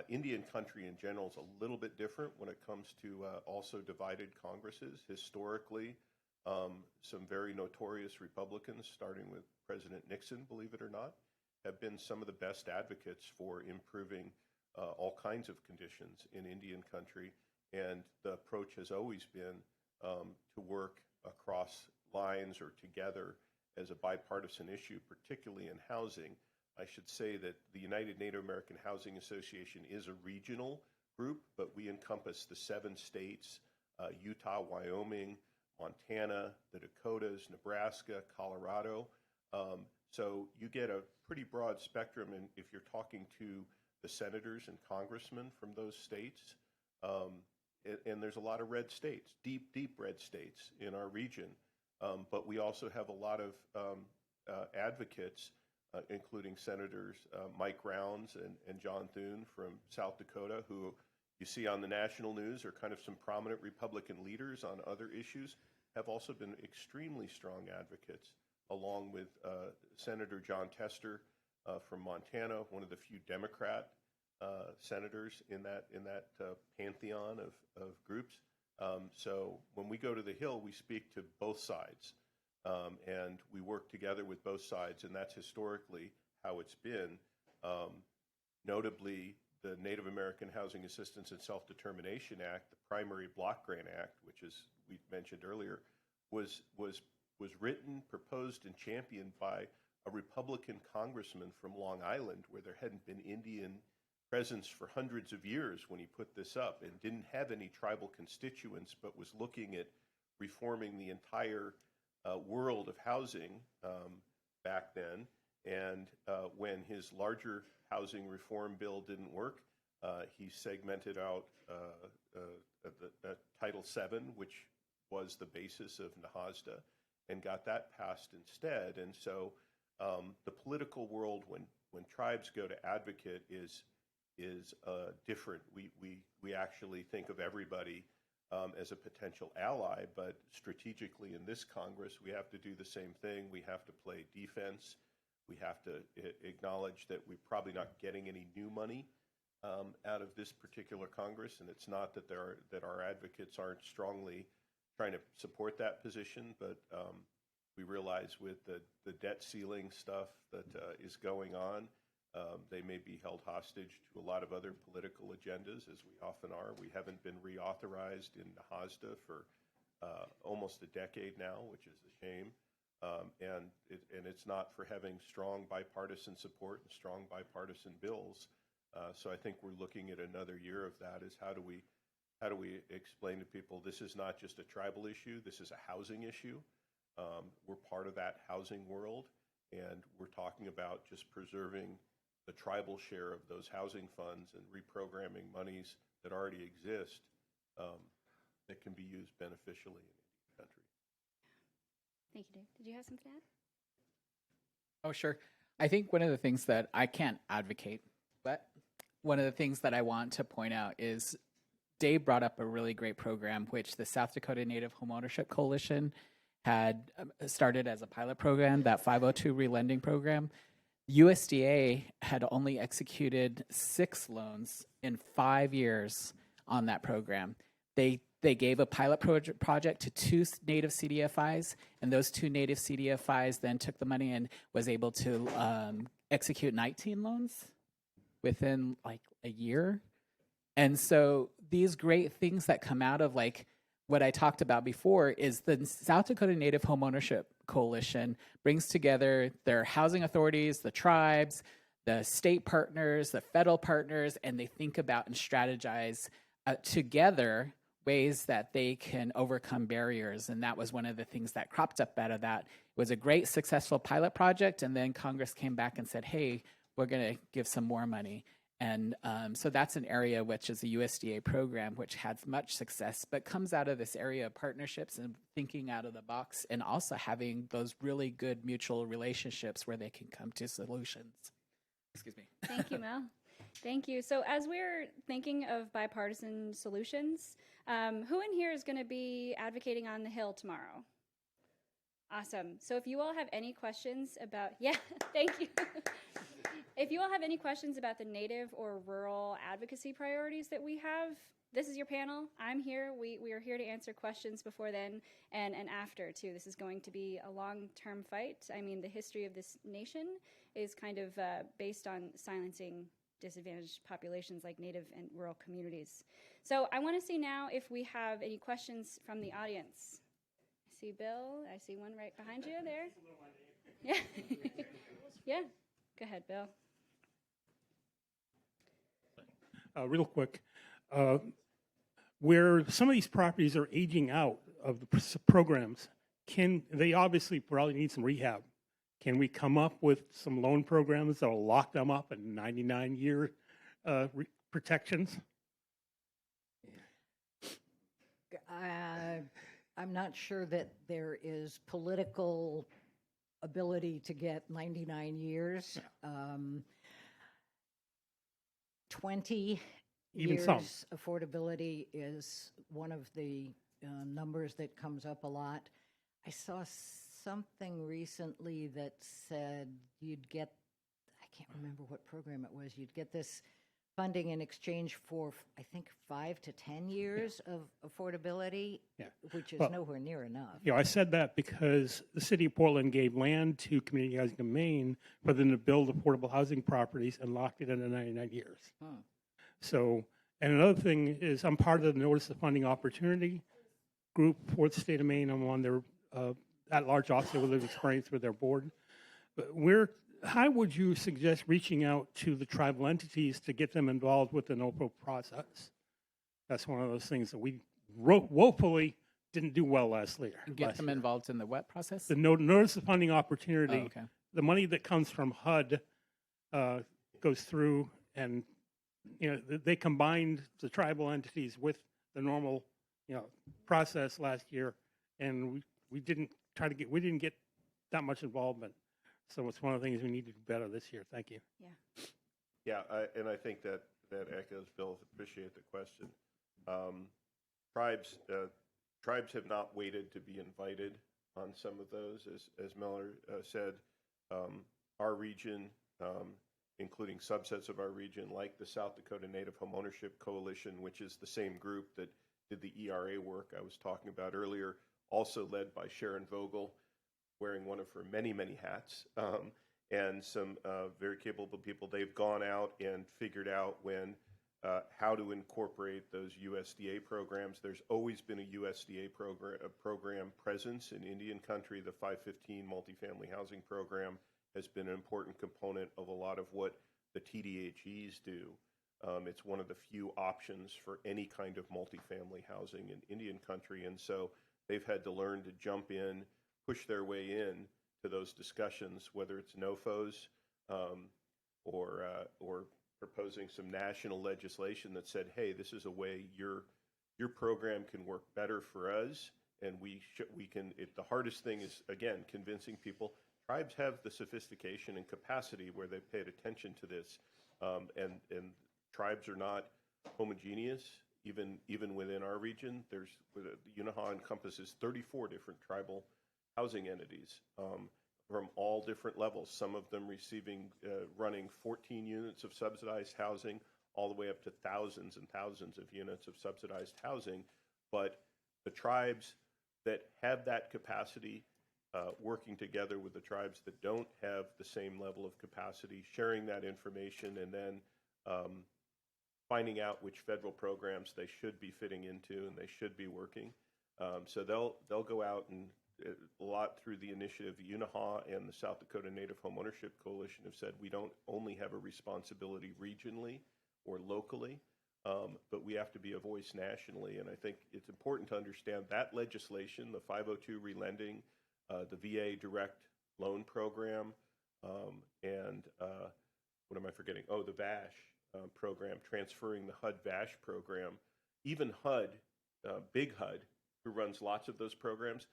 Indian country in general is a little bit different when it comes to also divided Congresses. Historically, some very notorious Republicans, starting with President Nixon, believe it or not, have been some of the best advocates for improving all kinds of conditions in Indian country. And the approach has always been to work across lines or together as a bipartisan issue, particularly in housing. I should say that the United Native American Housing Association is a regional group, but we encompass the 7 states, Utah, Wyoming, Montana, the Dakotas, Nebraska, Colorado. So you get a pretty broad spectrum, and if you're talking to the senators and congressmen from those states, and there's a lot of red states, deep red states in our region, but we also have a lot of advocates, including Senators Mike Rounds and John Thune from South Dakota, who you see on the national news are kind of some prominent Republican leaders on other issues, have also been extremely strong advocates, along with Senator John Tester from Montana, one of the few Democrat senators in that pantheon of groups. So when we go to the Hill, we speak to both sides, and we work together with both sides, and that's historically how it's been. Notably, the Native American Housing Assistance and Self-Determination Act, the Primary Block Grant Act, which, as we mentioned earlier, was written, proposed, and championed by a Republican congressman from Long Island, where there hadn't been Indian presence for hundreds of years when he put this up and didn't have any tribal constituents, but was looking at reforming the entire world of housing back then. And when his larger housing reform bill didn't work, he segmented out Title VII, which was the basis of Nahasda, and got that passed instead. And so the political world, when tribes go to advocate, is different. We actually think of everybody as a potential ally, but strategically in this Congress, we have to do the same thing. We have to play defense. We have to acknowledge that we're probably not getting any new money out of this particular Congress, and it's not that our advocates aren't strongly trying to support that position, but we realize with the debt ceiling stuff that is going on, they may be held hostage to a lot of other political agendas, as we often are. We haven't been reauthorized in Nahasda for almost a decade now, which is a shame. And it's not for having strong bipartisan support and strong bipartisan bills. So I think we're looking at another year of that. Is how do we explain to people this is not just a tribal issue, this is a housing issue. We're part of that housing world, and we're talking about just preserving the tribal share of those housing funds and reprogramming monies that already exist that can be used beneficially in the country. Thank you, Dave. Did you have something to add? Oh, sure. I think one of the things that I can't advocate, but one of the things that I want to point out is Dave brought up a really great program, which the South Dakota Native Homeownership Coalition had started as a pilot program, that 502 relending program. USDA had only executed 6 loans in 5 years on that program. They gave a pilot project to 2 native CDFIs, and those 2 native CDFIs then took the money and was able to execute 19 loans within like a year. And so these great things that come out of like what I talked about before is the South Dakota Native Homeownership Coalition brings together their housing authorities, the tribes, the state partners, the federal partners, and they think about and strategize together ways that they can overcome barriers. And that was one of the things that cropped up out of that. It was a great, successful pilot project, and then Congress came back and said, hey, we're going to give some more money. And so that's an area which is a USDA program which had much success, but comes out of this area of partnerships and thinking out of the box, and also having those really good mutual relationships where they can come to solutions. Excuse me. Thank you, Mel. Thank you. So as we're thinking of bipartisan solutions, who in here is going to be advocating on the Hill tomorrow? Awesome. So if you all have any questions about, thank you. If you all have any questions about the Native or rural advocacy priorities that we have, this is your panel. I'm here. We are here to answer questions before then and after, too. This is going to be a long-term fight. I mean, the history of this nation is kind of based on silencing disadvantaged populations like Native and rural communities. So I want to see now if we have any questions from the audience. I see Bill. I see one right behind you there. Yeah. Yeah. Go ahead, Bill. Real quick, where some of these properties are aging out of the programs, they obviously probably need some rehab. Can we come up with some loan programs that will lock them up in 99-year protections? I'm not sure that there is political ability to get 99 years. 20 Even years some. affordability is one of the numbers that comes up a lot. I saw something recently that said you'd get, I can't remember what program it was, you'd get this funding in exchange for, I think, 5 to 10 years of affordability, which is nowhere near enough. I said that because the city of Portland gave land to Community Housing of Maine for them to build affordable housing properties and locked it into 99 years. So, and another thing is I'm part of the Notice of Funding Opportunity group for the state of Maine. I'm on their at-large officer with lived experience with their board. But we're how would you suggest reaching out to the tribal entities to get them involved with the NOPO process? That's one of those things that we woefully didn't do well last year. Get them involved in the what process? The notice of funding opportunity, Oh, okay. the money that comes from HUD goes through, and they combined the tribal entities with the normal process last year, and we didn't get that much involvement. So it's one of the things we need to do better this year. Thank you. Yeah, and I think that echoes Bill's. Appreciate the question. Tribes have not waited to be invited on some of those, as Miller said. Our region, including subsets of our region, like the South Dakota Native Homeownership Coalition, which is the same group that did the ERA work I was talking about earlier, also led by Sharon Vogel, wearing one of her many, many hats, and some very capable people. They've gone out and figured out how to incorporate those USDA programs. There's always been a USDA program presence in Indian country. The 515 multifamily housing program has been an important component of a lot of what the TDHEs do. It's one of the few options for any kind of multifamily housing in Indian country, and so they've had to learn to jump in, push their way in to those discussions, whether it's NOFOs or proposing some national legislation that said, hey, this is a way your program can work better for us, and we can. The hardest thing is, again, convincing people. Tribes have the sophistication and capacity where they've paid attention to this, and tribes are not homogeneous. Even within our region, Unaha encompasses 34 different tribal housing entities from all different levels, some of them running 14 units of subsidized housing, all the way up to thousands and thousands of units of subsidized housing. But the tribes that have that capacity, working together with the tribes that don't have the same level of capacity, sharing that information, and then finding out which federal programs they should be fitting into and they should be working. So they'll go out and a lot through the initiative. The Unaha and the South Dakota Native Homeownership Coalition have said we don't only have a responsibility regionally or locally, but we have to be a voice nationally. And I think it's important to understand that legislation, the 502 relending, the VA direct loan program, and what am I forgetting? Oh, the VASH program, transferring the HUD VASH program. Even HUD, Big HUD, who runs lots of those programs,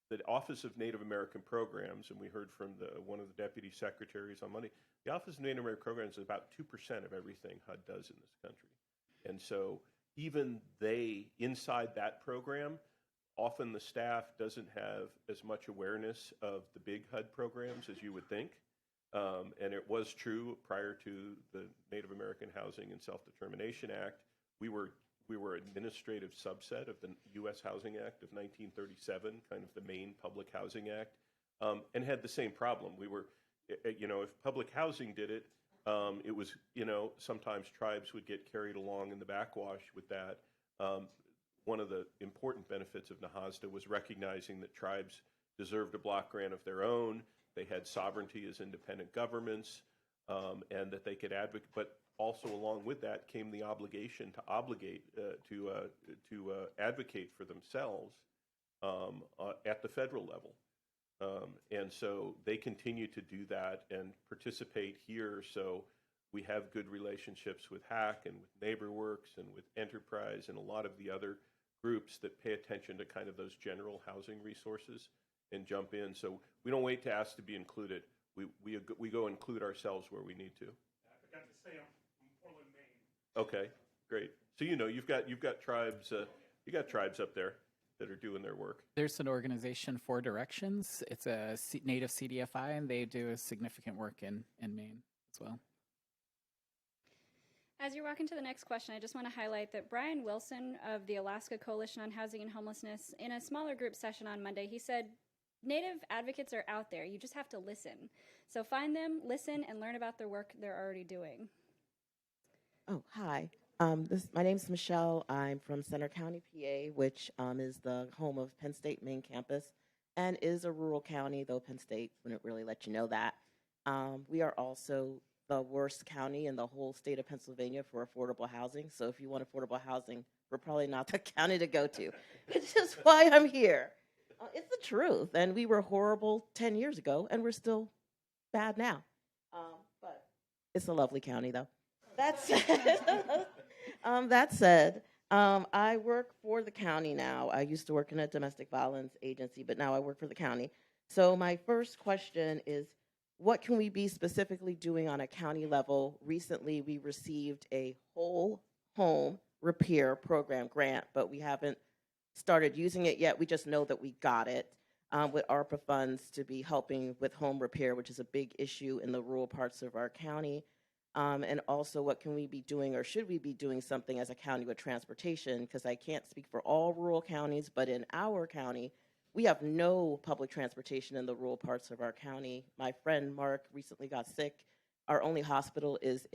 the Office of Native American Programs, and we heard from one of the deputy secretaries on Monday, the Office of Native American Programs is about 2% of everything HUD does in this country. And so even they, inside that program, often the staff doesn't have as much awareness of the big HUD programs as you would think. And it was true prior to the Native American Housing and Self-Determination Act. We were an administrative subset of the U.S. Housing Act of 1937, kind of the main public housing act, and had the same problem. We were, if public housing did it, it was, sometimes tribes would get carried along in the backwash with that. One of the important benefits of NAHASDA was recognizing that tribes deserved a block grant of their own. They had sovereignty as independent governments, and that they could advocate. But also along with that came the obligation to advocate for themselves at the federal level. And so they continue to do that and participate here. So we have good relationships with HAC and with NeighborWorks and with Enterprise and a lot of the other groups that pay attention to kind of those general housing resources and jump in. So we don't wait to ask to be included. We go include ourselves where we need to. I forgot to say I'm from Portland, Maine. Okay, great. So you've got tribes tribes up there that are doing their work. There's an organization, Four Directions. It's a native CDFI, and they do significant work in Maine as well. As you're walking to the next question, I just want to highlight that Brian Wilson of the Alaska Coalition on Housing and Homelessness, in a smaller group session on Monday, he said, Native advocates are out there. You just have to listen. So find them, listen, and learn about their work they're already doing. Oh, hi. My name's Michelle. I'm from Center County, PA, which is the home of Penn State main campus and is a rural county, though Penn State wouldn't really let you know that. We are also the worst county in the whole state of Pennsylvania for affordable housing. So if you want affordable housing, we're probably not the county to go to, which is why I'm here. It's the truth. And we were horrible 10 years ago, and we're still bad now. But it's a lovely county, though. That said, I work for the county now. I used to work in a domestic violence agency, but now I work for the county. So my first question is, what can we be specifically doing on a county level? Recently, we received a whole home repair program grant, but we haven't started using it yet. We just know that we got it with ARPA funds to be helping with home repair, which is a big issue in the rural parts of our county. And also, what can we be doing, or should we be doing something as a county with transportation? Because I can't speak for all rural counties, but in our county, we have no public transportation in the rural parts of our county. My friend Mark recently got sick. Our only hospital is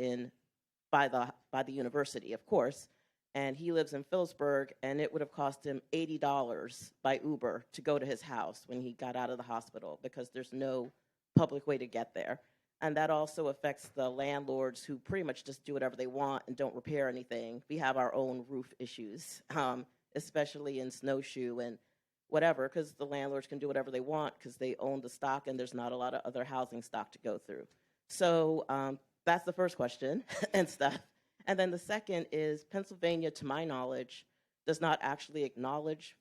by the university, of course, and he lives in Phillipsburg, and it would have cost him $80 by Uber to go to his house when he got out of the hospital because there's no public way to get there. And that also affects the landlords who pretty much just do whatever they want and don't repair anything. We have our own roof issues, especially in Snowshoe and whatever, because the landlords can do whatever they want because they own the stock and there's not a lot of other housing stock to go through. So that's the first question and stuff. And then the second is Pennsylvania, to my knowledge, does not actually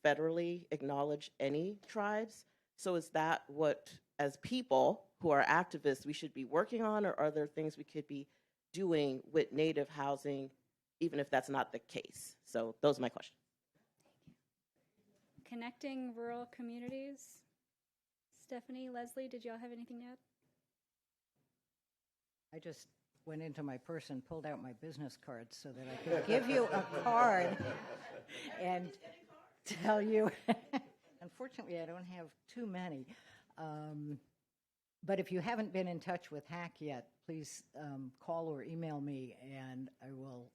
federally acknowledge any tribes. So is that what, as people who are activists, we should be working on, or are there things we could be doing with Native housing, even if that's not the case? So those are my questions. Connecting rural communities. Stephanie, Leslie, did y'all have anything to add? I just went into my purse and pulled out my business cards so that I could give you a card and tell you. Unfortunately, I don't have too many. But if you haven't been in touch with HAC yet, please call or email me, and I will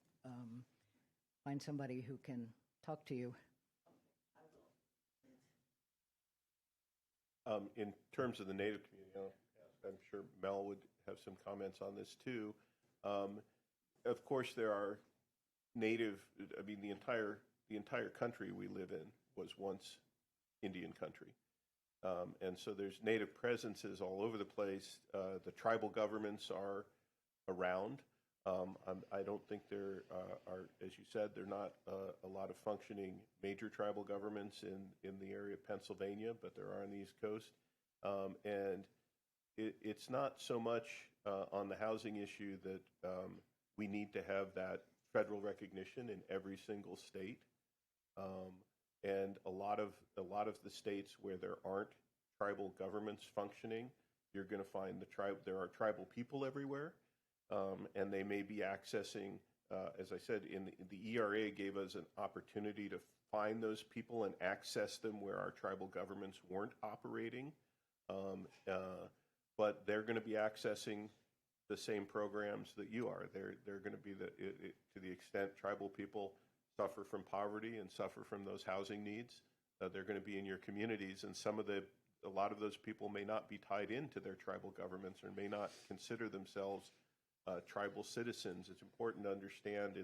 find somebody who can talk to you. In terms of the Native community, I'm sure Mel would have some comments on this too. Of course, there are Native. I mean, the entire country we live in was once Indian country, and so there's Native presences all over the place. The tribal governments are around. I don't think there are, as you said, there are not a lot of functioning major tribal governments in the area of Pennsylvania, but there are on the East Coast. And it's not so much on the housing issue that we need to have that federal recognition in every single state. And a lot of the states where there aren't tribal governments functioning, you're going to find there are tribal people everywhere. And they may be accessing, as I said, the ERA gave us an opportunity to find those people and access them where our tribal governments weren't operating. But they're going to be accessing the same programs that you are. They're going to be to the extent tribal people suffer from poverty and suffer from those housing needs, they're going to be in your communities, and a lot of those people may not be tied into their tribal governments or may not consider themselves tribal citizens. It's important to understand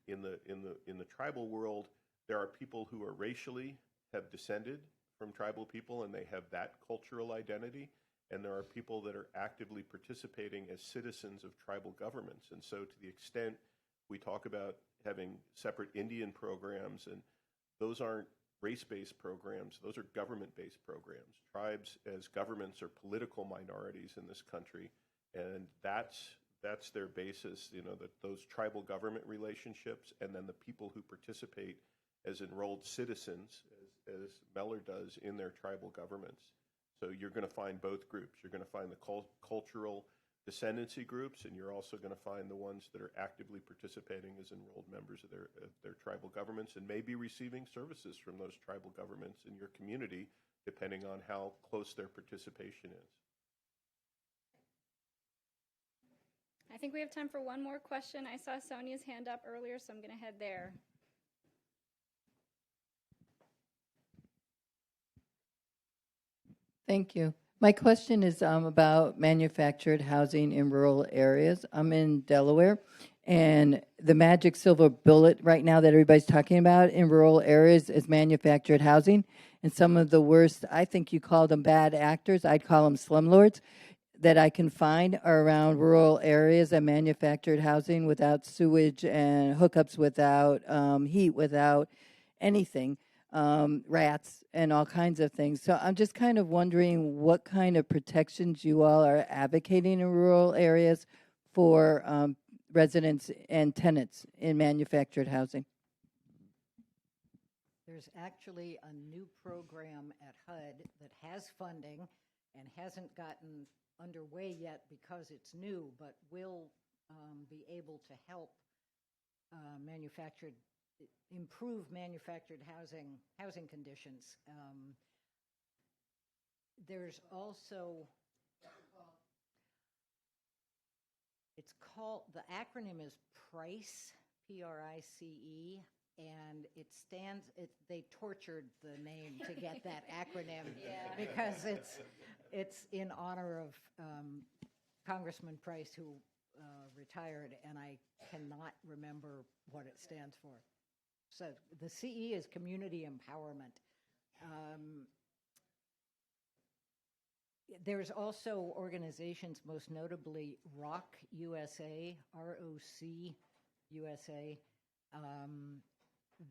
in the tribal world, there are people who are racially have descended from tribal people and they have that cultural identity, and there are people that are actively participating as citizens of tribal governments. And so to the extent we talk about having separate Indian programs, and those aren't race-based programs, those are government-based programs. Tribes as governments are political minorities in this country, and that's their basis, those tribal government relationships, and then the people who participate as enrolled citizens, as Mellor does, in their tribal governments. So you're going to find both groups. You're going to find the cultural descendancy groups, and you're also going to find the ones that are actively participating as enrolled members of their tribal governments and may be receiving services from those tribal governments in your community, depending on how close their participation is. I think we have time for one more question. I saw Sonia's hand up earlier, so I'm going to head there. Thank you. My question is about manufactured housing in rural areas. I'm in Delaware, and the magic silver bullet right now that everybody's talking about in rural areas is manufactured housing. And some of the worst, I think you call them bad actors, I'd call them slumlords, that I can find are around rural areas and manufactured housing without sewage and hookups, without heat, without anything. Rats and all kinds of things. So I'm just kind of wondering what kind of protections you all are advocating in rural areas for residents and tenants in manufactured housing. There's actually a new program at HUD that has funding and hasn't gotten underway yet because it's new, but will be able to help improve manufactured housing conditions. There's also, it's called, the acronym is PRICE, P-R-I-C-E, and it stands, they tortured the name to get that acronym because it's in honor of Congressman Price, who retired, and I cannot remember what it stands for. So the CE is community empowerment. There's also organizations, most notably ROC USA, R-O-C USA,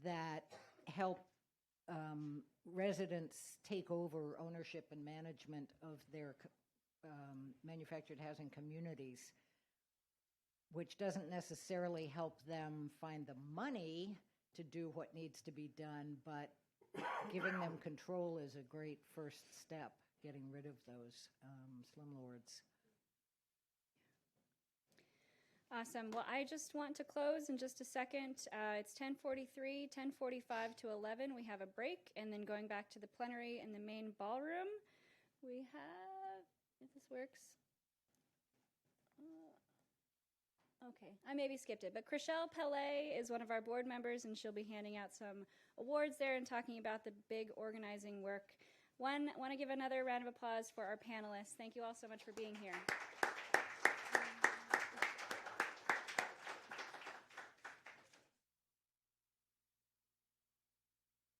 that help residents take over ownership and management of their manufactured housing communities, which doesn't necessarily help them find the money to do what needs to be done, but giving them control is a great first step, getting rid of those slumlords. Awesome. Well, I just want to close in just a second. It's 10:43, 10:45 to 11. We have a break, and then going back to the plenary in the main ballroom, we have, if this works. Okay, I maybe skipped it, but Chriselle Pellet is one of our board members, and she'll be handing out some awards there and talking about the big organizing work. Want to give another round of applause for our panelists. Thank you all so much for being here.